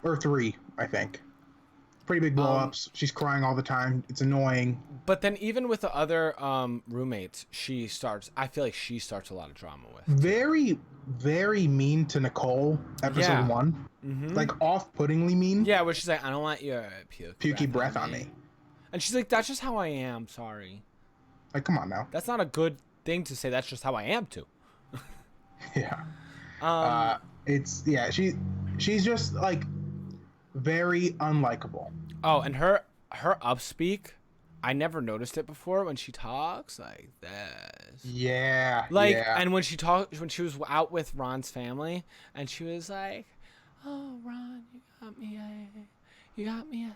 S1: Or three, I think. Pretty big blow-ups. She's crying all the time. It's annoying.
S2: But then even with the other roommates, I feel like she starts a lot of drama with.
S1: Very, very mean to Nicole, episode 1.
S2: Mm-hmm.
S1: Like, off-puttingly mean.
S2: Yeah, where she's like, I don't want your
S1: pukey breath on me.
S2: And she's like, that's just how I am, sorry.
S1: Like, come on now.
S2: That's not a good thing to say, that's just how I am, too.
S1: Yeah. She's just, like, very unlikable.
S2: Oh, and her upspeak, I never noticed it before when she talks like this.
S1: Yeah.
S2: Like,
S1: yeah.
S2: and when she was out with Ron's family, and she was like, "Oh, Ron, you got me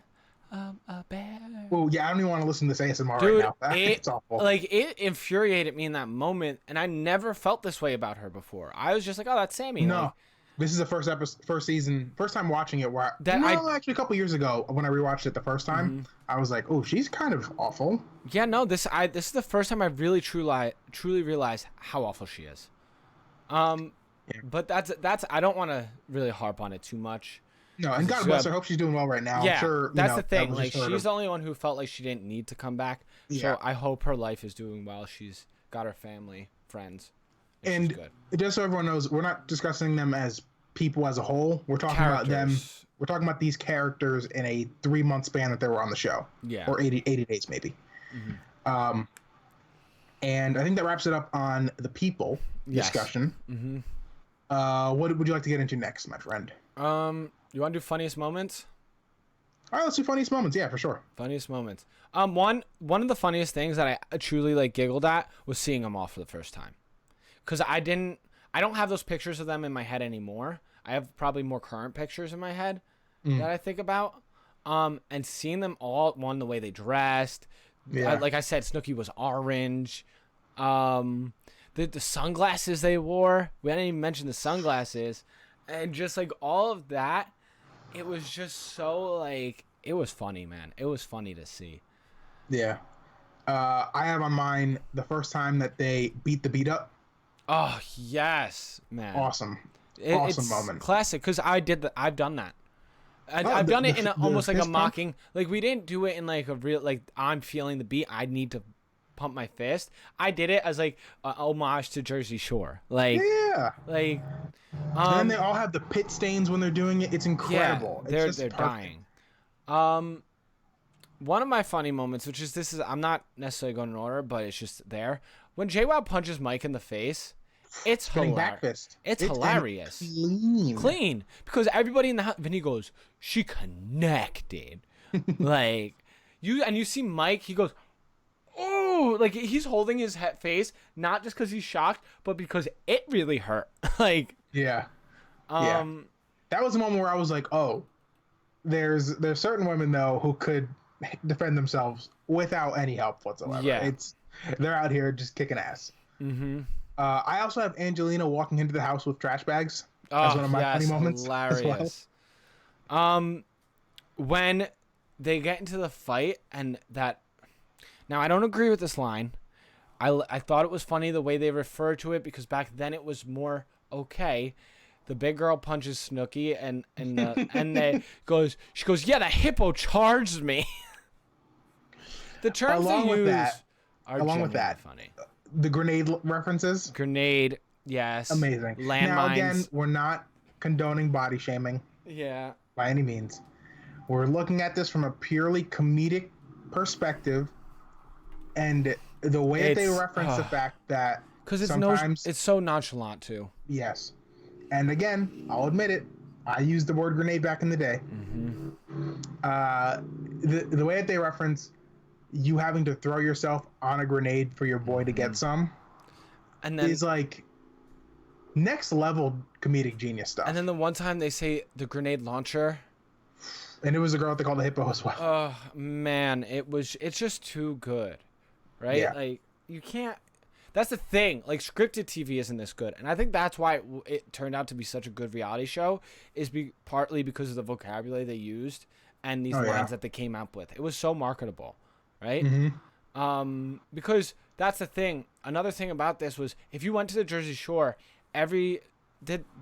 S2: a bear."
S1: Well, yeah, I don't even want to listen to this ASMR
S2: Dude,
S1: right now. It's awful.
S2: Like, it infuriated me in that moment, and I never felt this way about her before. I was just like, "Oh, that's Sammy."
S1: No.
S2: Like,
S1: this is the first season, first time watching it. Actually, a couple years ago when I rewatched it the first time, I was like, "Oh, she's kind of awful."
S2: Yeah, no, this is the first time I really truly realized how awful she is. But that's I don't want to really harp on it too much.
S1: No, and God bless her. I hope she's doing well right now. I'm
S2: Yeah,
S1: sure.
S2: that's the
S1: that
S2: thing.
S1: was
S2: Like,
S1: just
S2: she's the only one who felt like she didn't need to come back.
S1: Yeah.
S2: So I hope her life is doing well. She's got her family, friends, and she's good.
S1: Just so everyone knows, we're not discussing them as people as a whole. We're talking about them. We're talking about these characters in a 3-month span that they were on the show.
S2: Yeah.
S1: Or 80 days maybe. Mm-hmm. And I think that wraps it up on the people discussion. Mm-hmm. What would you like to get into next, my friend?
S2: You want to do funniest moments?
S1: All right, let's do funniest moments. Yeah, for sure.
S2: Funniest moments. One of the funniest things that I truly like giggled at was seeing them all for the first time, because I don't have those pictures of them in my head anymore. I have probably more current pictures in my head that I think about. And seeing them all, the way they dressed. Yeah. Like I said, Snooki was orange. The sunglasses they wore. We didn't even mention the sunglasses. And just like all of that, it was just so like, it was funny, man. It was funny to see.
S1: Yeah. I have on mine the first time that they beat the beat up.
S2: Oh, yes, man.
S1: Awesome. Awesome moment.
S2: Classic, because I've done that. I've done it in almost like a mocking. Like, we didn't do it in like a real, like, I'm feeling the beat, I need to pump my fist. I did it as like an homage to Jersey Shore. Like,
S1: yeah.
S2: Like,
S1: and then they all have the pit stains when they're doing it. It's incredible.
S2: Yeah, they're dying. One of my funny moments, which is I'm not necessarily going in order, but it's just there. When Jwoww punches Mike in the face, it's hilarious. It's hilarious. Clean. Because everybody in the house, Vinny goes, she connected. Like, you see Mike, he goes, oh, like he's holding his face, not just because he's shocked, but because it really hurt. Like,
S1: yeah. That was the moment where I was like, oh, there's certain women though who could defend themselves without any help whatsoever.
S2: Yeah.
S1: They're out here just kicking ass. Mm-hmm. I also have Angelina walking into the house with trash bags as one of my funny moments.
S2: Hilarious. Well. When they get into the fight and that. Now I don't agree with this line. I thought it was funny the way they refer to it, because back then it was more okay. The big girl punches Snooki and she goes, yeah, the hippo charged me. The terms they use are genuinely funny.
S1: The grenade references.
S2: Grenade, yes.
S1: Amazing.
S2: Landmines.
S1: Now again, we're not condoning body shaming.
S2: Yeah.
S1: By any means. We're looking at this from a purely comedic perspective, and the way that they reference the fact that
S2: because it's so nonchalant too.
S1: Yes. And again, I'll admit it, I used the word grenade back in the day. Mm-hmm. The way that they reference you having to throw yourself on a grenade for your boy to get some, and then is like next level comedic genius stuff.
S2: And then the one time they say the grenade launcher,
S1: and it was a girl that they called the hippo as well.
S2: Oh man, it's just too good, right?
S1: Yeah.
S2: Like, you can't. That's the thing. Like, scripted TV isn't this good, and I think that's why it turned out to be such a good reality show. Is partly because of the vocabulary they used and these lines that they came up with. It was so marketable, right? Mm-hmm. Because that's the thing. Another thing about this was, if you went to the Jersey Shore, the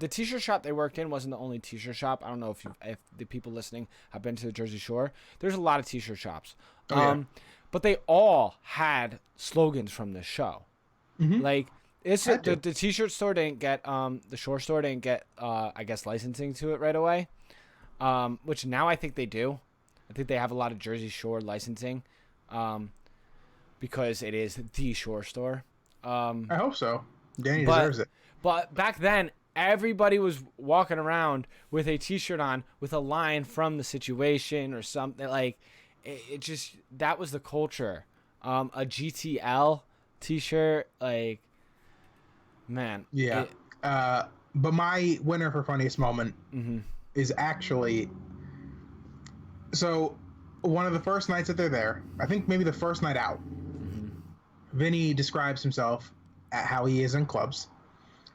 S2: t-shirt shop they worked in wasn't the only t-shirt shop. I don't know if the people listening have been to the Jersey Shore. There's a lot of t-shirt shops, but they all had slogans from this show. Mm-hmm. Like, the t-shirt store didn't get the Shore store didn't get I guess licensing to it right away, which now I think they do. I think they have a lot of Jersey Shore licensing, because it is the Shore store.
S1: I hope so. Danny deserves it.
S2: But back then, everybody was walking around with a t-shirt on with a line from the situation or something. Like, it just, that was the culture. A GTL t-shirt, like, man.
S1: Yeah. But my winner for funniest moment is actually, so one of the first nights that they're there, I think maybe the first night out, Vinny describes himself at how he is in clubs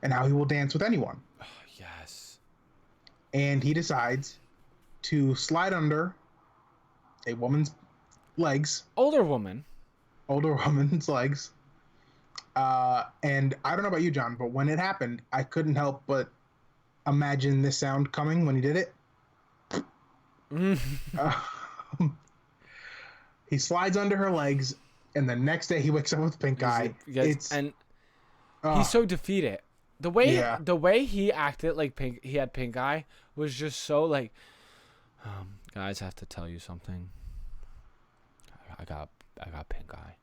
S1: and how he will dance with anyone.
S2: Oh, yes.
S1: And he decides to slide under a woman's legs.
S2: Older woman's legs. And I don't know about you, John, but when it happened, I couldn't help but imagine this sound coming when he did it.
S1: Um, he slides under her legs, and the next day he wakes up with pink eye.
S2: And
S1: uh,
S2: he's so defeated.
S1: Yeah.
S2: The way he acted like he had pink eye was just so like, guys, I have to tell you something. I got pink eye.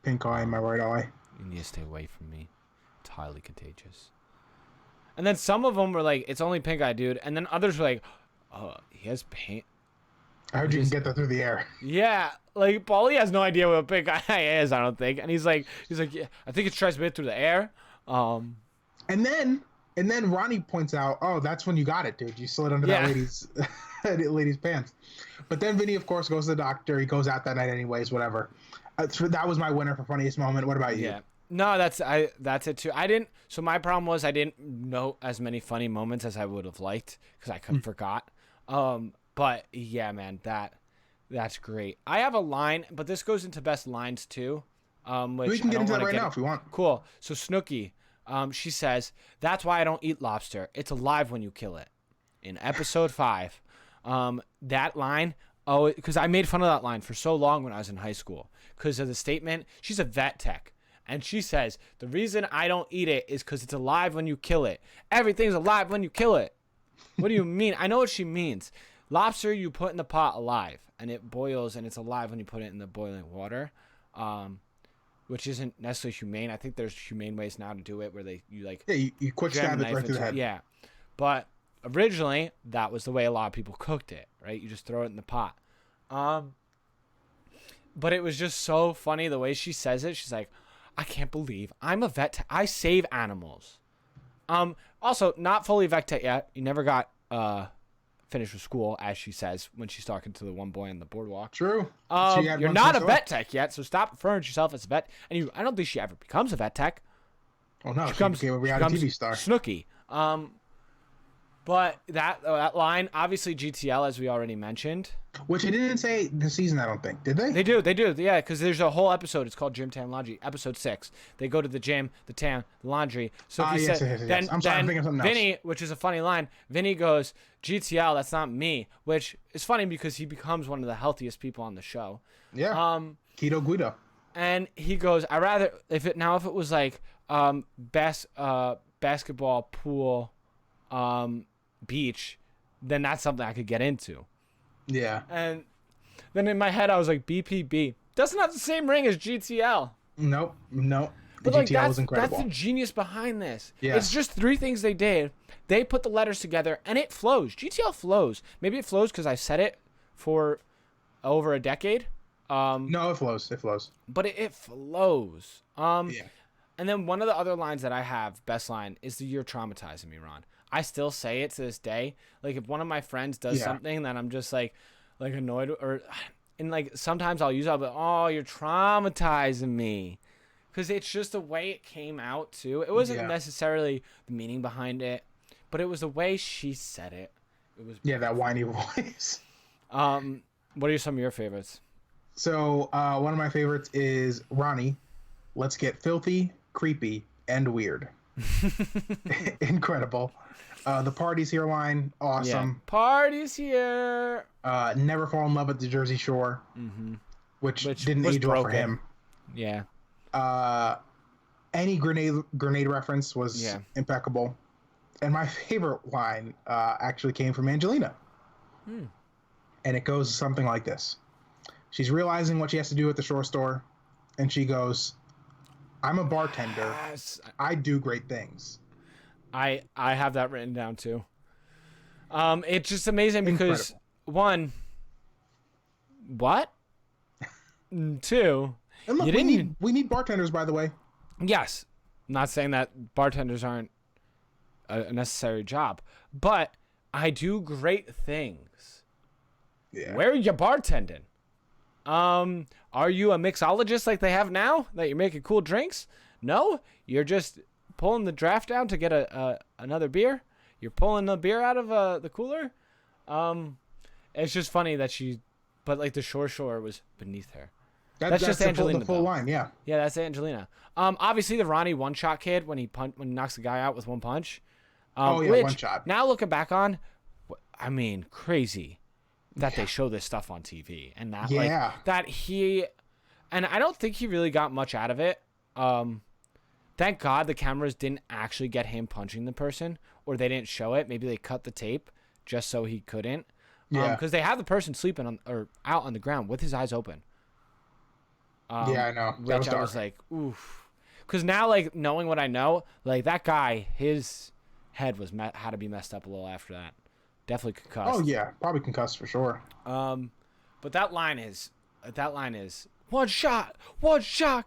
S1: Pink eye in my right eye.
S2: You need to stay away from me. It's highly contagious. And then some of them were like, it's only pink eye, dude. And then others were like, oh, he has pink.
S1: I heard you can get that through the air.
S2: Yeah, like Paulie has no idea what pink eye is, I don't think. And he's like, yeah, I think it's transmitted through the air.
S1: And then Ronnie points out, oh, that's when you got it, dude. You slid under that lady's pants. But then Vinny, of course, goes to the doctor. He goes out that night anyways, whatever. That was my winner for funniest moment. What about you?
S2: Yeah. No, that's it too. So my problem was I didn't know as many funny moments as I would have liked because I forgot. But yeah, man, that's great. I have a line, but this goes into best lines too. Which
S1: we can get into that right now
S2: it.
S1: if we want.
S2: Cool. So Snooki, she says, that's why I don't eat lobster. It's alive when you kill it. In episode 5, that line, because I made fun of that line for so long when I was in high school because of the statement. She's a vet tech. And she says, the reason I don't eat it is because it's alive when you kill it. Everything's alive when you kill it. What do you mean? I know what she means. Lobster you put in the pot alive, and it boils, and it's alive when you put it in the boiling water, which isn't necessarily humane. I think there's humane ways now to do it where
S1: you quick stab it right through the head.
S2: Yeah, but originally that was the way a lot of people cooked it, right? You just throw it in the pot. But it was just so funny the way she says it. She's like, I can't believe I'm a vet. I save animals. Also, not fully vet tech yet. You never got finished with school, as she says when she's talking to the one boy on the boardwalk.
S1: True.
S2: You're not a vet tech yet, so stop referring to yourself as a vet. And I don't think she ever becomes a vet tech.
S1: Oh no, she became a reality TV star.
S2: Snooki. But that line, obviously GTL, as we already mentioned.
S1: Which they didn't say this season, I don't think. Did they?
S2: They do. Yeah, because there's a whole episode. It's called Gym, Tan, Laundry. Episode 6. They go to the gym, the tan, the laundry. So if
S1: yes.
S2: then
S1: I'm sorry, I'm thinking of something else.
S2: Vinny, which is a funny line, Vinny goes, GTL, that's not me. Which is funny because he becomes one of the healthiest people on the show.
S1: Yeah. Keto Guido.
S2: And he goes, I rather if it was like basketball, pool, beach, then that's something I could get into.
S1: Yeah.
S2: And then in my head I was like, BPB doesn't have the same ring as GTL.
S1: Nope.
S2: But
S1: GTL was incredible.
S2: That's the genius behind this.
S1: Yeah.
S2: It's just 3 things they did. They put the letters together and it flows. GTL flows. Maybe it flows because I said it for over a decade.
S1: No, it flows.
S2: But it flows.
S1: Yeah.
S2: And then one of the other lines that I have, best line, is the "You're traumatizing me, Ron." I still say it to this day. Like if one of my friends does something that I'm just like annoyed and like sometimes I'll use it, I'll be like, oh, you're traumatizing me. Because it's just the way it came out too. It wasn't necessarily the meaning behind it, but it was the way she said it. It was
S1: that whiny voice.
S2: What are some of your favorites?
S1: So one of my favorites is Ronnie. Let's get filthy, creepy, and weird. Incredible. The party's here line, awesome.
S2: Yeah. Party's here.
S1: Never fall in love at the Jersey Shore, which didn't age well for him.
S2: Yeah.
S1: Any grenade reference was impeccable, and my favorite line actually came from Angelina, and it goes something like this: she's realizing what she has to do at the shore store, and she goes, "I'm a bartender.
S2: Yes.
S1: I do great things."
S2: I have that written down too. It's just amazing because one, what? 2,
S1: and look, we need bartenders, by the way.
S2: Yes, I'm not saying that bartenders aren't a necessary job, but I do great things.
S1: Yeah.
S2: Where are you bartending? Are you a mixologist like they have now that you're making cool drinks? No, you're just pulling the draft down to get another beer. You're pulling the beer out of the cooler. It's just funny that but like the shore was beneath her. That's just Angelina.
S1: The full line, yeah.
S2: Yeah, that's Angelina. Obviously the Ronnie one-shot kid when he knocks the guy out with one punch.
S1: One shot.
S2: Now looking back on, I mean, crazy. that they show this stuff on TV, and that
S1: Yeah.
S2: and I don't think he really got much out of it. Thank God the cameras didn't actually get him punching the person, or they didn't show it. Maybe they cut the tape just so he couldn't.
S1: Yeah.
S2: Because they have the person sleeping or out on the ground with his eyes open.
S1: Yeah, I know. That
S2: Which
S1: was
S2: I
S1: dark.
S2: was like, oof. Because now, like, knowing what I know, like, that guy, his head had to be messed up a little after that. Definitely concussed.
S1: Oh yeah, probably concussed for sure.
S2: But that line is one shot,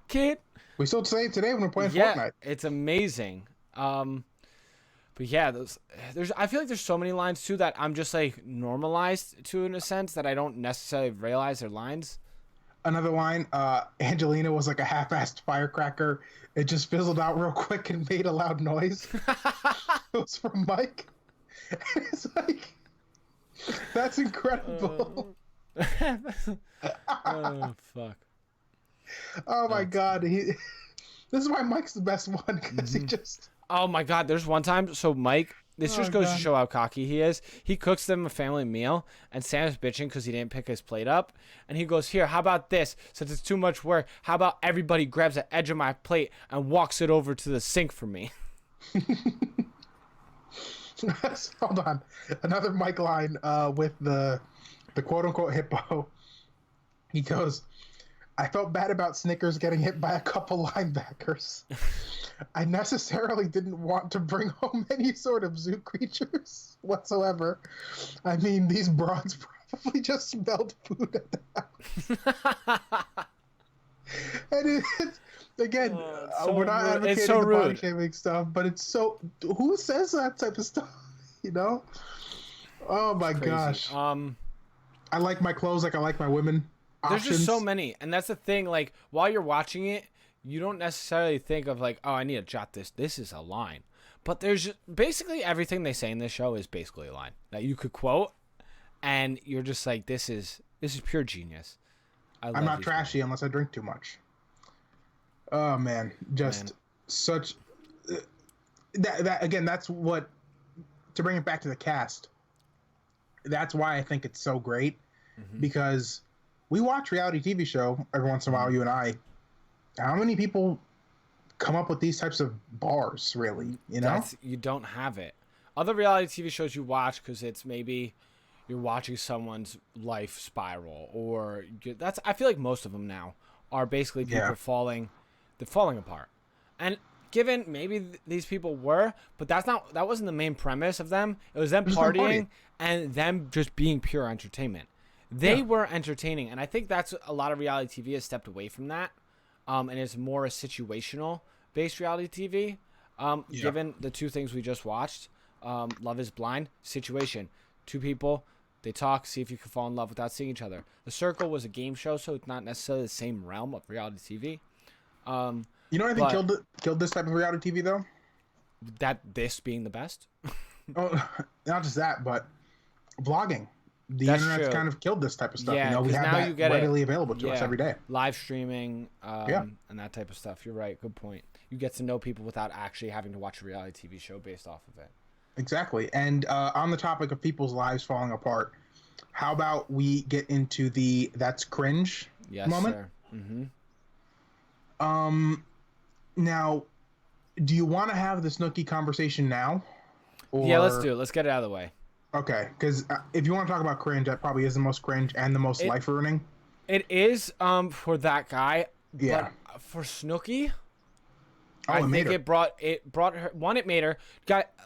S2: kid.
S1: We still say it today when we're playing
S2: Yeah,
S1: Fortnite.
S2: it's amazing. But yeah, I feel like there's so many lines too that I'm just like normalized to in a sense that I don't necessarily realize they're lines.
S1: Another line, Angelina was like a half-assed firecracker. It just fizzled out real quick and made a loud noise. It was from Mike. It's like, that's incredible.
S2: Oh fuck.
S1: Oh my God. This is why Mike's the best one, because he just...
S2: Oh my God, there's one time, so Mike, this just goes to show how cocky he is. He cooks them a family meal, and Sam's bitching because he didn't pick his plate up. And he goes, here, how about this? Since it's too much work, how about everybody grabs the edge of my plate and walks it over to the sink for me?
S1: Hold on. Another Mike line with the quote-unquote hippo. He goes, I felt bad about Snickers getting hit by a couple linebackers. I necessarily didn't want to bring home any sort of zoo creatures whatsoever. I mean, these broads probably just smelled food at the house. And it's, again, we're not advocating the body shaming stuff, but it's so... Who says that type of stuff, you know? Oh my gosh. I like my clothes like I like my women.
S2: There's
S1: Options.
S2: just so many, and that's the thing. Like, while you're watching it, you don't necessarily think of like, oh, I need to jot this. This is a line. But there's basically everything they say in this show is basically a line that you could quote, and you're just like, this is pure genius.
S1: I'm not trashy unless I drink too much. Oh man, such that again. That's what, to bring it back to the cast. That's why I think it's so great, because we watch reality TV show every once in a while, you and I. How many people come up with these types of bars, really? You know?
S2: You don't have it. Other reality TV shows you watch because it's maybe you're watching someone's life spiral, or I feel like most of them now are basically people falling apart. And given maybe these people were, but that wasn't the main premise of them. It was them partying and them just being pure entertainment. They were entertaining, and I think that's a lot of reality TV has stepped away from that, and it's more a situational based reality TV. Given the two things we just watched, Love is Blind, situation, two people, they talk, see if you can fall in love without seeing each other. The Circle was a game show, so it's not necessarily the same realm of reality TV.
S1: You know what I think killed this type of reality TV though?
S2: This being the best.
S1: Oh, not just that, but vlogging. The
S2: That's
S1: internet's
S2: true.
S1: kind of killed this type of stuff.
S2: Yeah,
S1: you know, we have
S2: now
S1: that
S2: you get
S1: readily available to us every day.
S2: Live streaming, and that type of stuff. You're right. Good point. You get to know people without actually having to watch a reality TV show based off of it.
S1: Exactly. And on the topic of people's lives falling apart, how about we get into the that's cringe moment?
S2: Sir. Mm-hmm.
S1: Now, do you want to have the Snooki conversation now? Or...
S2: Yeah, let's do it. Let's get it out of the way.
S1: Okay, because if you want to talk about cringe, that probably is the most cringe and the most life ruining.
S2: It is for that guy.
S1: Yeah.
S2: But for Snooki,
S1: I think
S2: it brought her. One, it made her.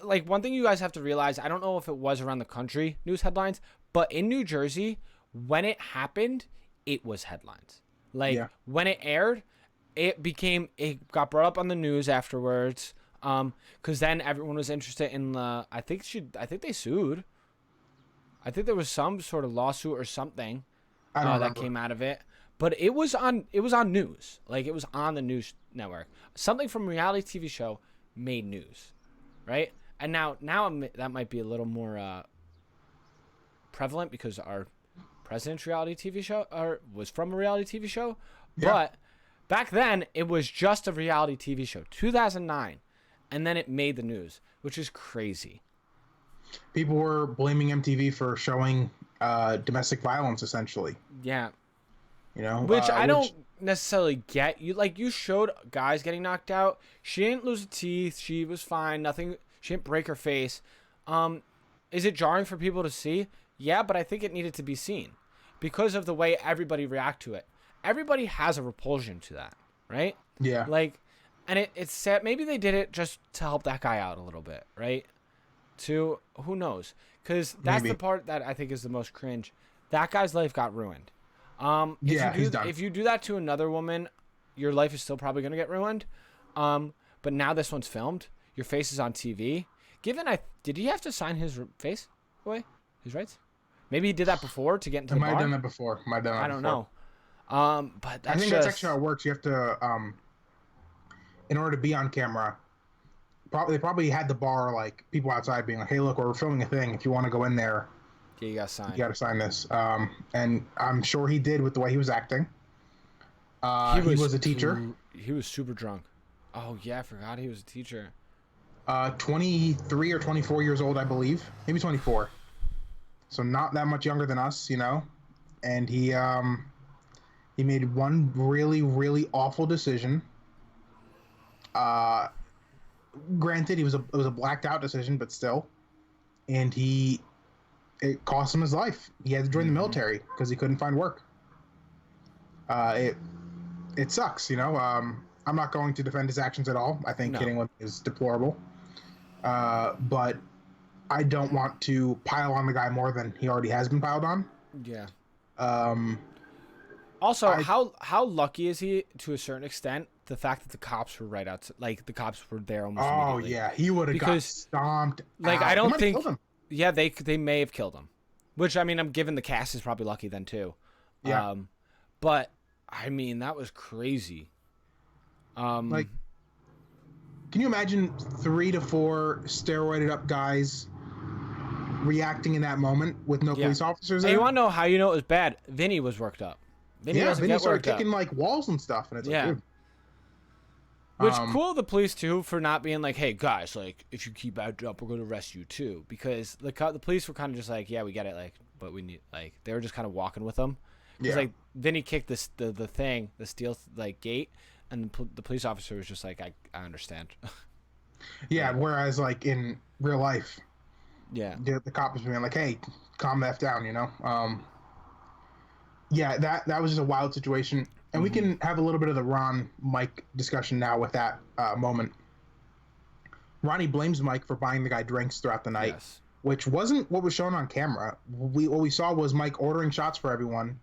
S2: Like, one thing you guys have to realize, I don't know if it was around the country news headlines, but in New Jersey, when it happened, it was headlines. Like when it aired, it got brought up on the news afterwards. Because then everyone was interested in the. I think they sued. I think there was some sort of lawsuit or something that came out of it. But it was on news. Like, it was on the news network. Something from a reality TV show made news, right? And now that might be a little more prevalent because our president's reality TV show was from a reality TV show. Yeah. But back then, it was just a reality TV show, 2009. And then it made the news, which is crazy.
S1: People were blaming MTV for showing domestic violence, essentially.
S2: Yeah.
S1: You know,
S2: Which I don't necessarily get. You showed guys getting knocked out. She didn't lose a teeth. She was fine. Nothing. She didn't break her face. Is it jarring for people to see? Yeah, but I think it needed to be seen because of the way everybody react to it. Everybody has a repulsion to that, right?
S1: Yeah.
S2: And it's sad. Maybe they did it just to help that guy out a little bit, right? Who knows? Because that's
S1: Maybe.
S2: the part that I think is the most cringe. That guy's life got ruined.
S1: He's done.
S2: If you do that to another woman, your life is still probably going to get ruined. But now this one's filmed. Your face is on TV. Did he have to sign his face away? His rights? Maybe he did that before to get into the bar.
S1: Might have done that before.
S2: I don't know. But
S1: I think that's actually how it works. You have to, in order to be on camera, they probably had the bar, like, people outside being like, hey, look, we're filming a thing. If you want to go in there,
S2: yeah, you got to sign.
S1: You got to sign this. And I'm sure he did with the way he was acting. He was a teacher.
S2: He was super drunk. Oh, yeah, I forgot he was a teacher.
S1: 23 or 24 years old, I believe. Maybe 24. So not that much younger than us, you know. And he made one really, really awful decision. Granted, it was a blacked out decision, but still. And it cost him his life. He had to join the military because he couldn't find work. It sucks, you know. I'm not going to defend his actions at all. I think hitting women is deplorable. But I don't want to pile on the guy more than he already has been piled on.
S2: Yeah. Also, how lucky is he to a certain extent? The fact that the cops were right outside, like the cops were there almost immediately.
S1: Yeah, he would have got stomped.
S2: Like
S1: out.
S2: I don't think. Yeah, they may have killed him. Which I mean, I'm given the cast is probably lucky then too.
S1: Yeah.
S2: But I mean, that was crazy.
S1: Like, can you imagine 3 to 4 steroided up guys reacting in that moment with no police officers there?
S2: And you want to know how you know it was bad? Vinny was worked up. Vinny
S1: started kicking like walls and stuff, and it's like, dude.
S2: Which cool the police too for not being like, hey guys, like if you keep acting up, we're gonna arrest you too, because the police were kind of just like, yeah, we get it, like, but we need, like, they were just kind of walking with them, because like Vinny kicked the steel like gate, and the police officer was just like, I understand.
S1: Yeah, whereas like in real life, the cop was being like, hey, calm the F down, you know. Yeah, that was just a wild situation. And we can have a little bit of the Ron Mike discussion now with that moment. Ronnie blames Mike for buying the guy drinks throughout the night, which wasn't what was shown on camera. What we saw was Mike ordering shots for everyone.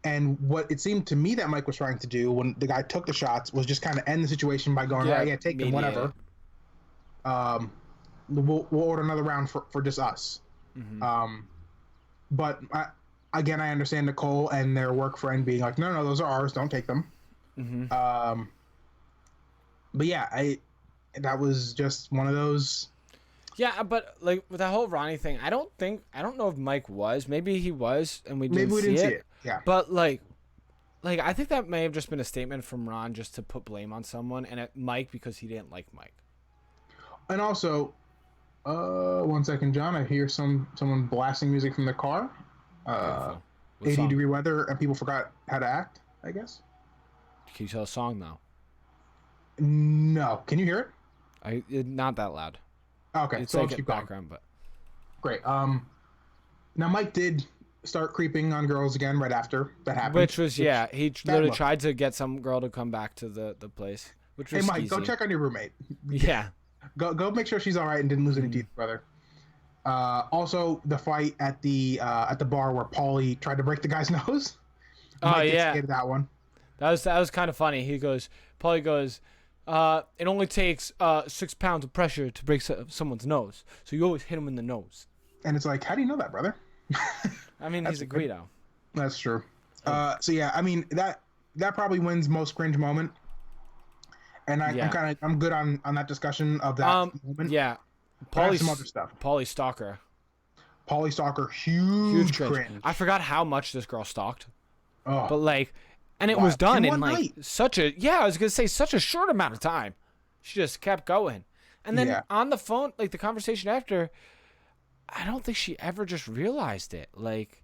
S1: And what it seemed to me that Mike was trying to do when the guy took the shots was just kind of end the situation by going, right, yeah, take them, whatever. We'll order another round for just us. But again, I understand Nicole and their work friend being like, no, those are ours. Don't take them. But yeah, that was just one of those.
S2: Yeah, but like with that whole Ronnie thing, I don't know if Mike was. Maybe he was, and we didn't see it.
S1: Yeah.
S2: But like I think that may have just been a statement from Ron just to put blame on someone, and Mike because he didn't like Mike. And
S1: also, 1 second, John. I hear someone blasting music from the car. 80-degree weather, and people forgot how to act, I guess.
S2: Can you tell a song though?
S1: No. Can you hear it?
S2: Not that loud.
S1: Okay,
S2: it's
S1: so
S2: like
S1: keep
S2: background,
S1: going.
S2: But
S1: great. Now Mike did start creeping on girls again right after that happened.
S2: Which was he literally tried to get some girl to come back to the place. Which was
S1: Mike,
S2: skeezy.
S1: go check on your roommate.
S2: Yeah.
S1: Go make sure she's all right and didn't lose any teeth, brother. Also, the fight at the bar where Paulie tried to break the guy's nose.
S2: Mike
S1: instigated that one.
S2: That was kind of funny. Paulie goes, it only takes 6 pounds of pressure to break someone's nose, so you always hit him in the nose.
S1: And it's like, how do you know that, brother?
S2: I mean, he's a Guido.
S1: That's true. So yeah, I mean that probably wins most cringe moment. And I'm good on that discussion of that moment.
S2: Yeah.
S1: Some other stuff.
S2: Paulie Stalker,
S1: huge cringe.
S2: I forgot how much this girl stalked.
S1: Oh.
S2: But like, and it was done in like
S1: night.
S2: such a such a short amount of time. She just kept going. And then on the phone, like the conversation after, I don't think she ever just realized it, like,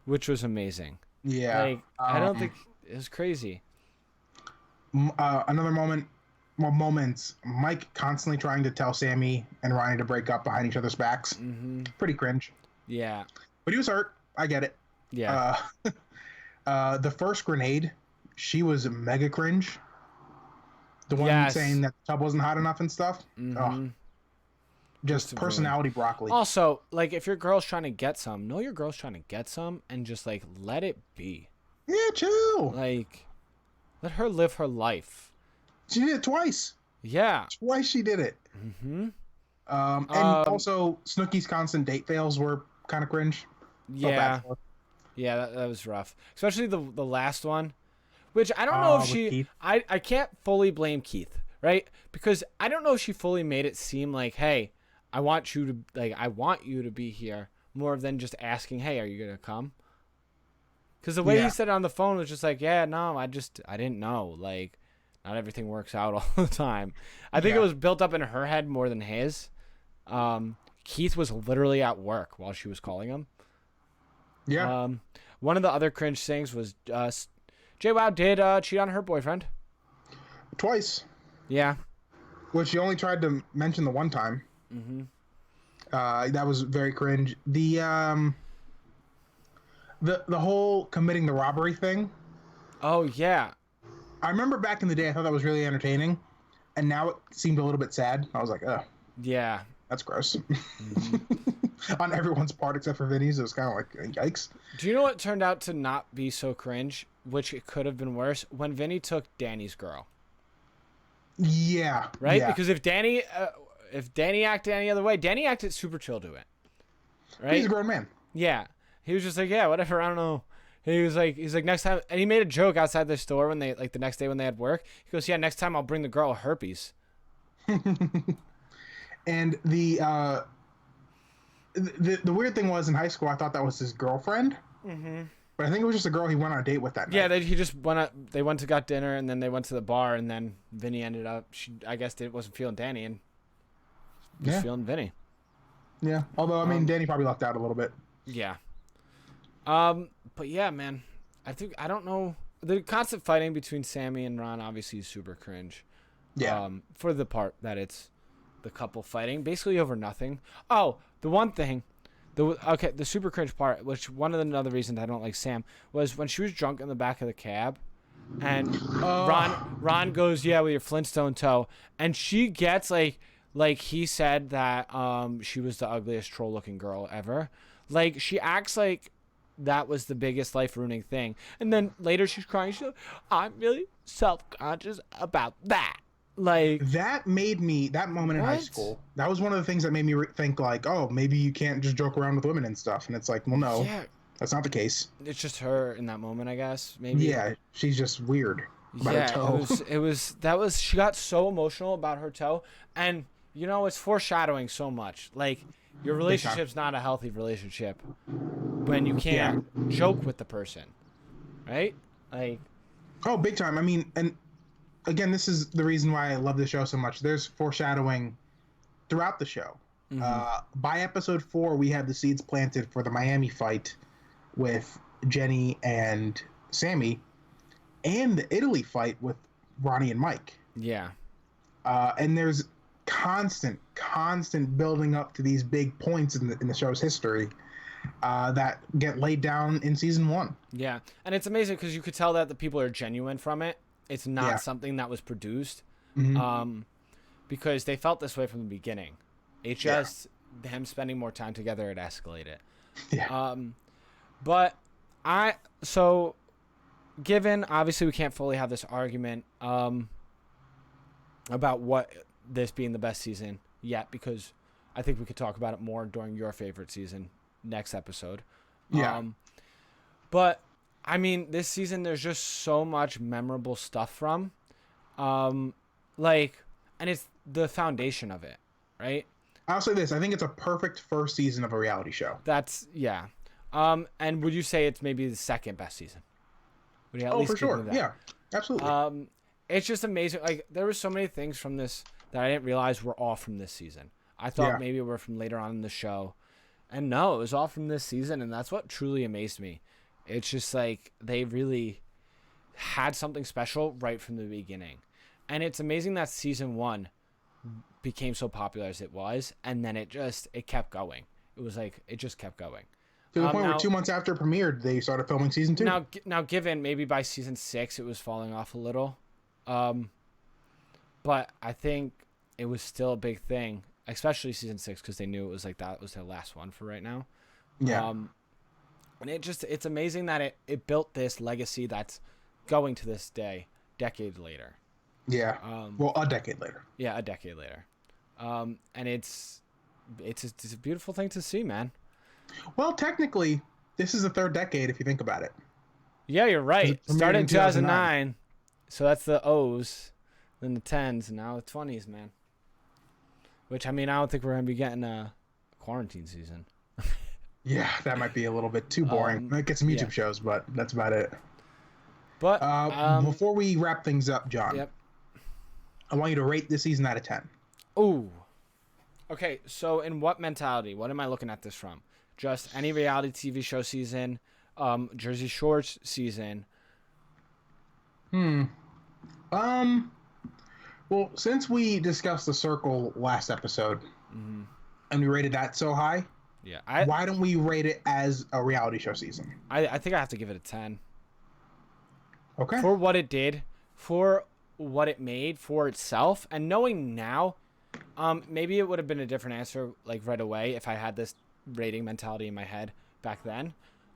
S2: which was amazing.
S1: Yeah.
S2: Like, I don't think it was crazy.
S1: Another moment. Well, moments. Mike constantly trying to tell Sammy and Ronnie to break up behind each other's backs.
S2: Mm-hmm.
S1: Pretty cringe.
S2: Yeah.
S1: But he was hurt. I get it.
S2: Yeah.
S1: The first grenade, she was mega cringe. The one saying that the tub wasn't hot enough and stuff.
S2: Mm-hmm.
S1: Oh, just personality broccoli.
S2: Also, like, if your girl's trying to get some, know your girl's trying to get some and just, like, let it be.
S1: Yeah, chill.
S2: Like, let her live her life.
S1: She did it twice.
S2: Yeah.
S1: Twice she did it.
S2: Mm-hmm.
S1: And also, Snooki's constant date fails were kind of cringe.
S2: Yeah. Yeah, that was rough. Especially the last one. Which I don't know if she... I can't fully blame Keith, right? Because I don't know if she fully made it seem like, hey, I want you to be here, more than just asking, hey, are you going to come? Because the way he said it on the phone was just like, yeah, no, I didn't know. Like, not everything works out all the time. I think it was built up in her head more than his. Keith was literally at work while she was calling him. Yeah. One of the other cringe things was Jwoww did cheat on her boyfriend.
S1: Twice.
S2: Yeah.
S1: Which she only tried to mention the one time.
S2: Mm-hmm.
S1: That was very cringe. The whole committing the robbery thing.
S2: Oh, yeah.
S1: I remember back in the day, I thought that was really entertaining. And now it seemed a little bit sad. I was like, oh.
S2: Yeah.
S1: That's gross. Mm-hmm. On everyone's part except for Vinny's. It was kind of like, yikes.
S2: Do you know what turned out to not be so cringe, which it could have been worse? When Vinny took Danny's girl.
S1: Yeah.
S2: Right?
S1: Yeah.
S2: Because if Danny acted any other way, Danny acted super chill to it. Right?
S1: He's a grown man.
S2: Yeah. He was just like, yeah, whatever, I don't know. He's like next time, and he made a joke outside the store when they, like, the next day when they had work. He goes, yeah, next time I'll bring the girl herpes.
S1: And the weird thing was, in high school, I thought that was his girlfriend. Mm-hmm. But I think it was just a girl he went on a date with that night.
S2: Yeah, he just went out. They went to got dinner, and then they went to the bar, and then Vinny ended up. I guess wasn't feeling Danny, and just feeling Vinny.
S1: Yeah, although I mean, Danny probably left out a little bit.
S2: Yeah. But yeah, man, I don't know, the constant fighting between Sammy and Ron obviously is super cringe.
S1: Yeah.
S2: For the part that it's the couple fighting basically over nothing. Oh, the one thing, the super cringe part, which one of the other reasons I don't like Sam was when she was drunk in the back of the cab, and Ron goes, yeah, with your Flintstone toe, and she gets like he said that she was the ugliest troll looking girl ever. Like, she acts like that was the biggest life ruining thing, and then later she's crying. She's like, I'm really self-conscious about that. Like,
S1: that made me, that moment in high school, that was one of the things that made me think, like, oh, maybe you can't just joke around with women and stuff. And it's like, well, no, that's not the case.
S2: It's just her in that moment, I guess. Maybe.
S1: Yeah, she's just weird about her toe.
S2: She got so emotional about her toe, and you know, it's foreshadowing so much. Like, your relationship's not a healthy relationship when you can't joke with the person, right? Like,
S1: oh, big time. I mean, and again, this is the reason why I love the show so much. There's foreshadowing throughout the show. Mm-hmm. By episode 4, we had the seeds planted for the Miami fight with Jenny and Sammy, and the Italy fight with Ronnie and Mike.
S2: Yeah.
S1: And there's constant building up to these big points in the show's history that get laid down in season 1.
S2: Yeah, and it's amazing because you could tell that the people are genuine from it. It's not something that was produced, because they felt this way from the beginning. It's just them spending more time together, it escalated. Yeah. But given, obviously we can't fully have this argument about what this being the best season yet, because I think we could talk about it more during your favorite season next episode. Yeah. But I mean, this season there's just so much memorable stuff from, and it's the foundation of it, right?
S1: I'll say this: I think it's a perfect first season of a reality show.
S2: That's and would you say it's maybe the second best season? Would you at least
S1: for sure. Yeah, absolutely.
S2: It's just amazing. Like, there were so many things from this that I didn't realize were all from this season. I thought maybe we're from later on in the show. And no, it was all from this season, and that's what truly amazed me. It's just like they really had something special right from the beginning. And it's amazing that season 1 became so popular as it was, and then it kept going. It was like it just kept going.
S1: To the point
S2: Now,
S1: where 2 months after it premiered, they started filming season 2.
S2: Now, given maybe by season 6 it was falling off a little, but I think it was still a big thing, especially season 6, because they knew it was like that was their last one for right now.
S1: Yeah.
S2: And it's amazing that it built this legacy that's going to this day, decades later.
S1: Yeah. Well, a decade later.
S2: Yeah, a decade later. And it's a beautiful thing to see, man.
S1: Well, technically, this is the 3rd decade if you think about it.
S2: Yeah, you're right.
S1: It
S2: Started in
S1: 2009.
S2: 2009, so that's the O's, then the 10s, and now the 20s, man. Which, I mean, I don't think we're going to be getting a quarantine season.
S1: Yeah, that might be a little bit too boring. Might get some YouTube shows, but that's about it.
S2: But
S1: before we wrap things up, John,
S2: yep.
S1: I want you to rate this season out of 10.
S2: Ooh. Okay, so in what mentality? What am I looking at this from? Just any reality TV show season, Jersey Shore season.
S1: Well, since we discussed The Circle last episode, and we rated that so high,
S2: yeah,
S1: why don't we rate it as a reality show season?
S2: I think I have to give it a 10.
S1: Okay.
S2: For what it did, for what it made for itself, and knowing now, maybe it would have been a different answer like right away if I had this rating mentality in my head back then.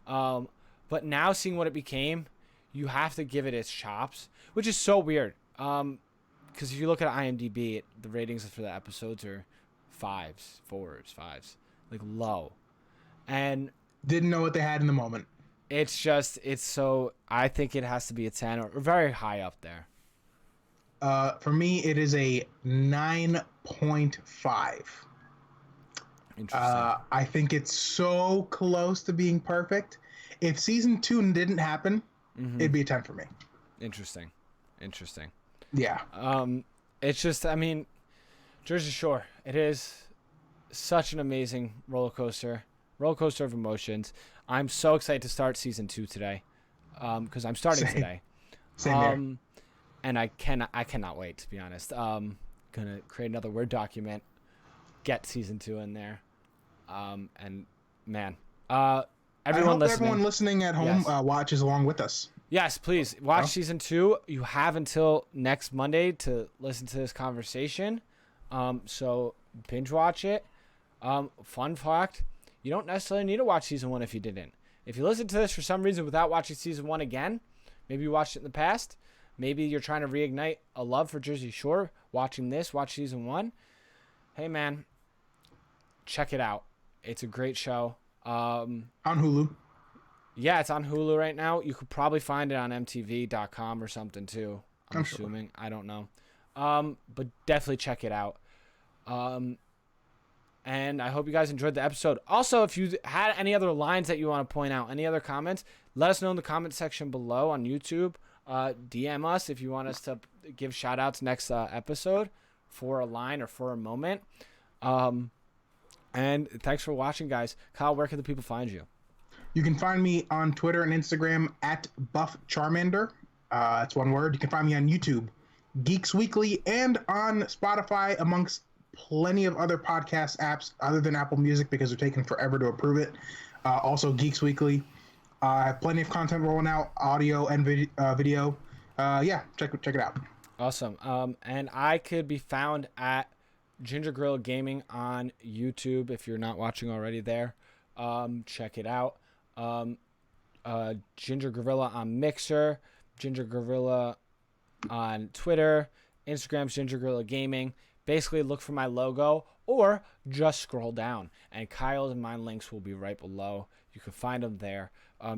S2: But now seeing what it became, you have to give it its chops, which is so weird. Because if you look at IMDb, the ratings for the episodes are 5s, 4s, 5s, like low. And
S1: didn't know what they had in the moment.
S2: It's so, I think it has to be a 10 or very high up there.
S1: For me, it is a 9.5.
S2: Interesting.
S1: I think it's so close to being perfect. If season 2 didn't happen, it'd be a 10 for me.
S2: Interesting.
S1: Yeah.
S2: It's just, I mean, Jersey Shore, it is such an amazing roller coaster of emotions. I'm so excited to start season 2 today, because I'm starting today.
S1: Same here.
S2: And I cannot wait, to be honest. Gonna create another Word document, get season 2 in there, and man, everyone
S1: listening at home,
S2: yes.
S1: Watches along with us.
S2: Yes, please watch season 2. You have until next Monday to listen to this conversation. So binge watch it. Fun fact: you don't necessarily need to watch season 1 if you didn't. If you listen to this for some reason without watching season 1 again, maybe you watched it in the past. Maybe you're trying to reignite a love for Jersey Shore. Watch season 1. Hey, man, check it out. It's a great show.
S1: On Hulu.
S2: Yeah, it's on Hulu right now. You could probably find it on MTV.com or something too. I'm assuming. Sure. I don't know. But definitely check it out. And I hope you guys enjoyed the episode. Also, if you had any other lines that you want to point out, any other comments, let us know in the comment section below on YouTube. DM us if you want us to give shout outs next episode for a line or for a moment. And thanks for watching, guys. Kyle, where can the people find you?
S1: You can find me on Twitter and Instagram at Buff Charmander. It's one word. You can find me on YouTube, Geeks Weekly, and on Spotify, amongst plenty of other podcast apps other than Apple Music because they're taking forever to approve it. Also, Geeks Weekly. I have plenty of content rolling out, audio and video. Yeah, check it out.
S2: Awesome. And I could be found at Ginger Gorilla Gaming on YouTube if you're not watching already there. Check it out. Ginger Gorilla on Mixer, Ginger Gorilla on Twitter, Instagram's Ginger Gorilla Gaming. Basically, look for my logo or just scroll down, and Kyle's and my links will be right below. You can find them there.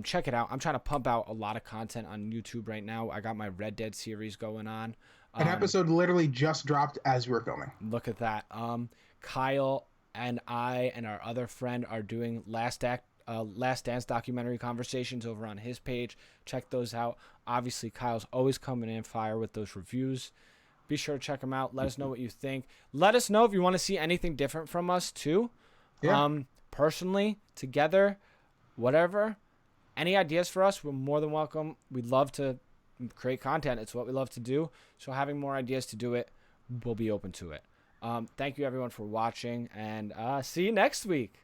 S2: Check it out. I'm trying to pump out a lot of content on YouTube right now. I got my Red Dead series going on.
S1: An episode literally just dropped as we were filming.
S2: Look at that. Kyle and I and our other friend are doing Last Dance documentary conversations over on his page. Check those out. Obviously, Kyle's always coming in fire with those reviews. Be sure to check them out. Let us know what you think. Let us know if you want to see anything different from us too.
S1: Yeah.
S2: personally, together, whatever. Any ideas for us, we're more than welcome. We'd love to create content. It's what we love to do. So having more ideas to do it, we'll be open to it. Thank you, everyone, for watching, and see you next week.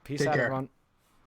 S2: Peace
S1: Take
S2: out,
S1: care.
S2: everyone.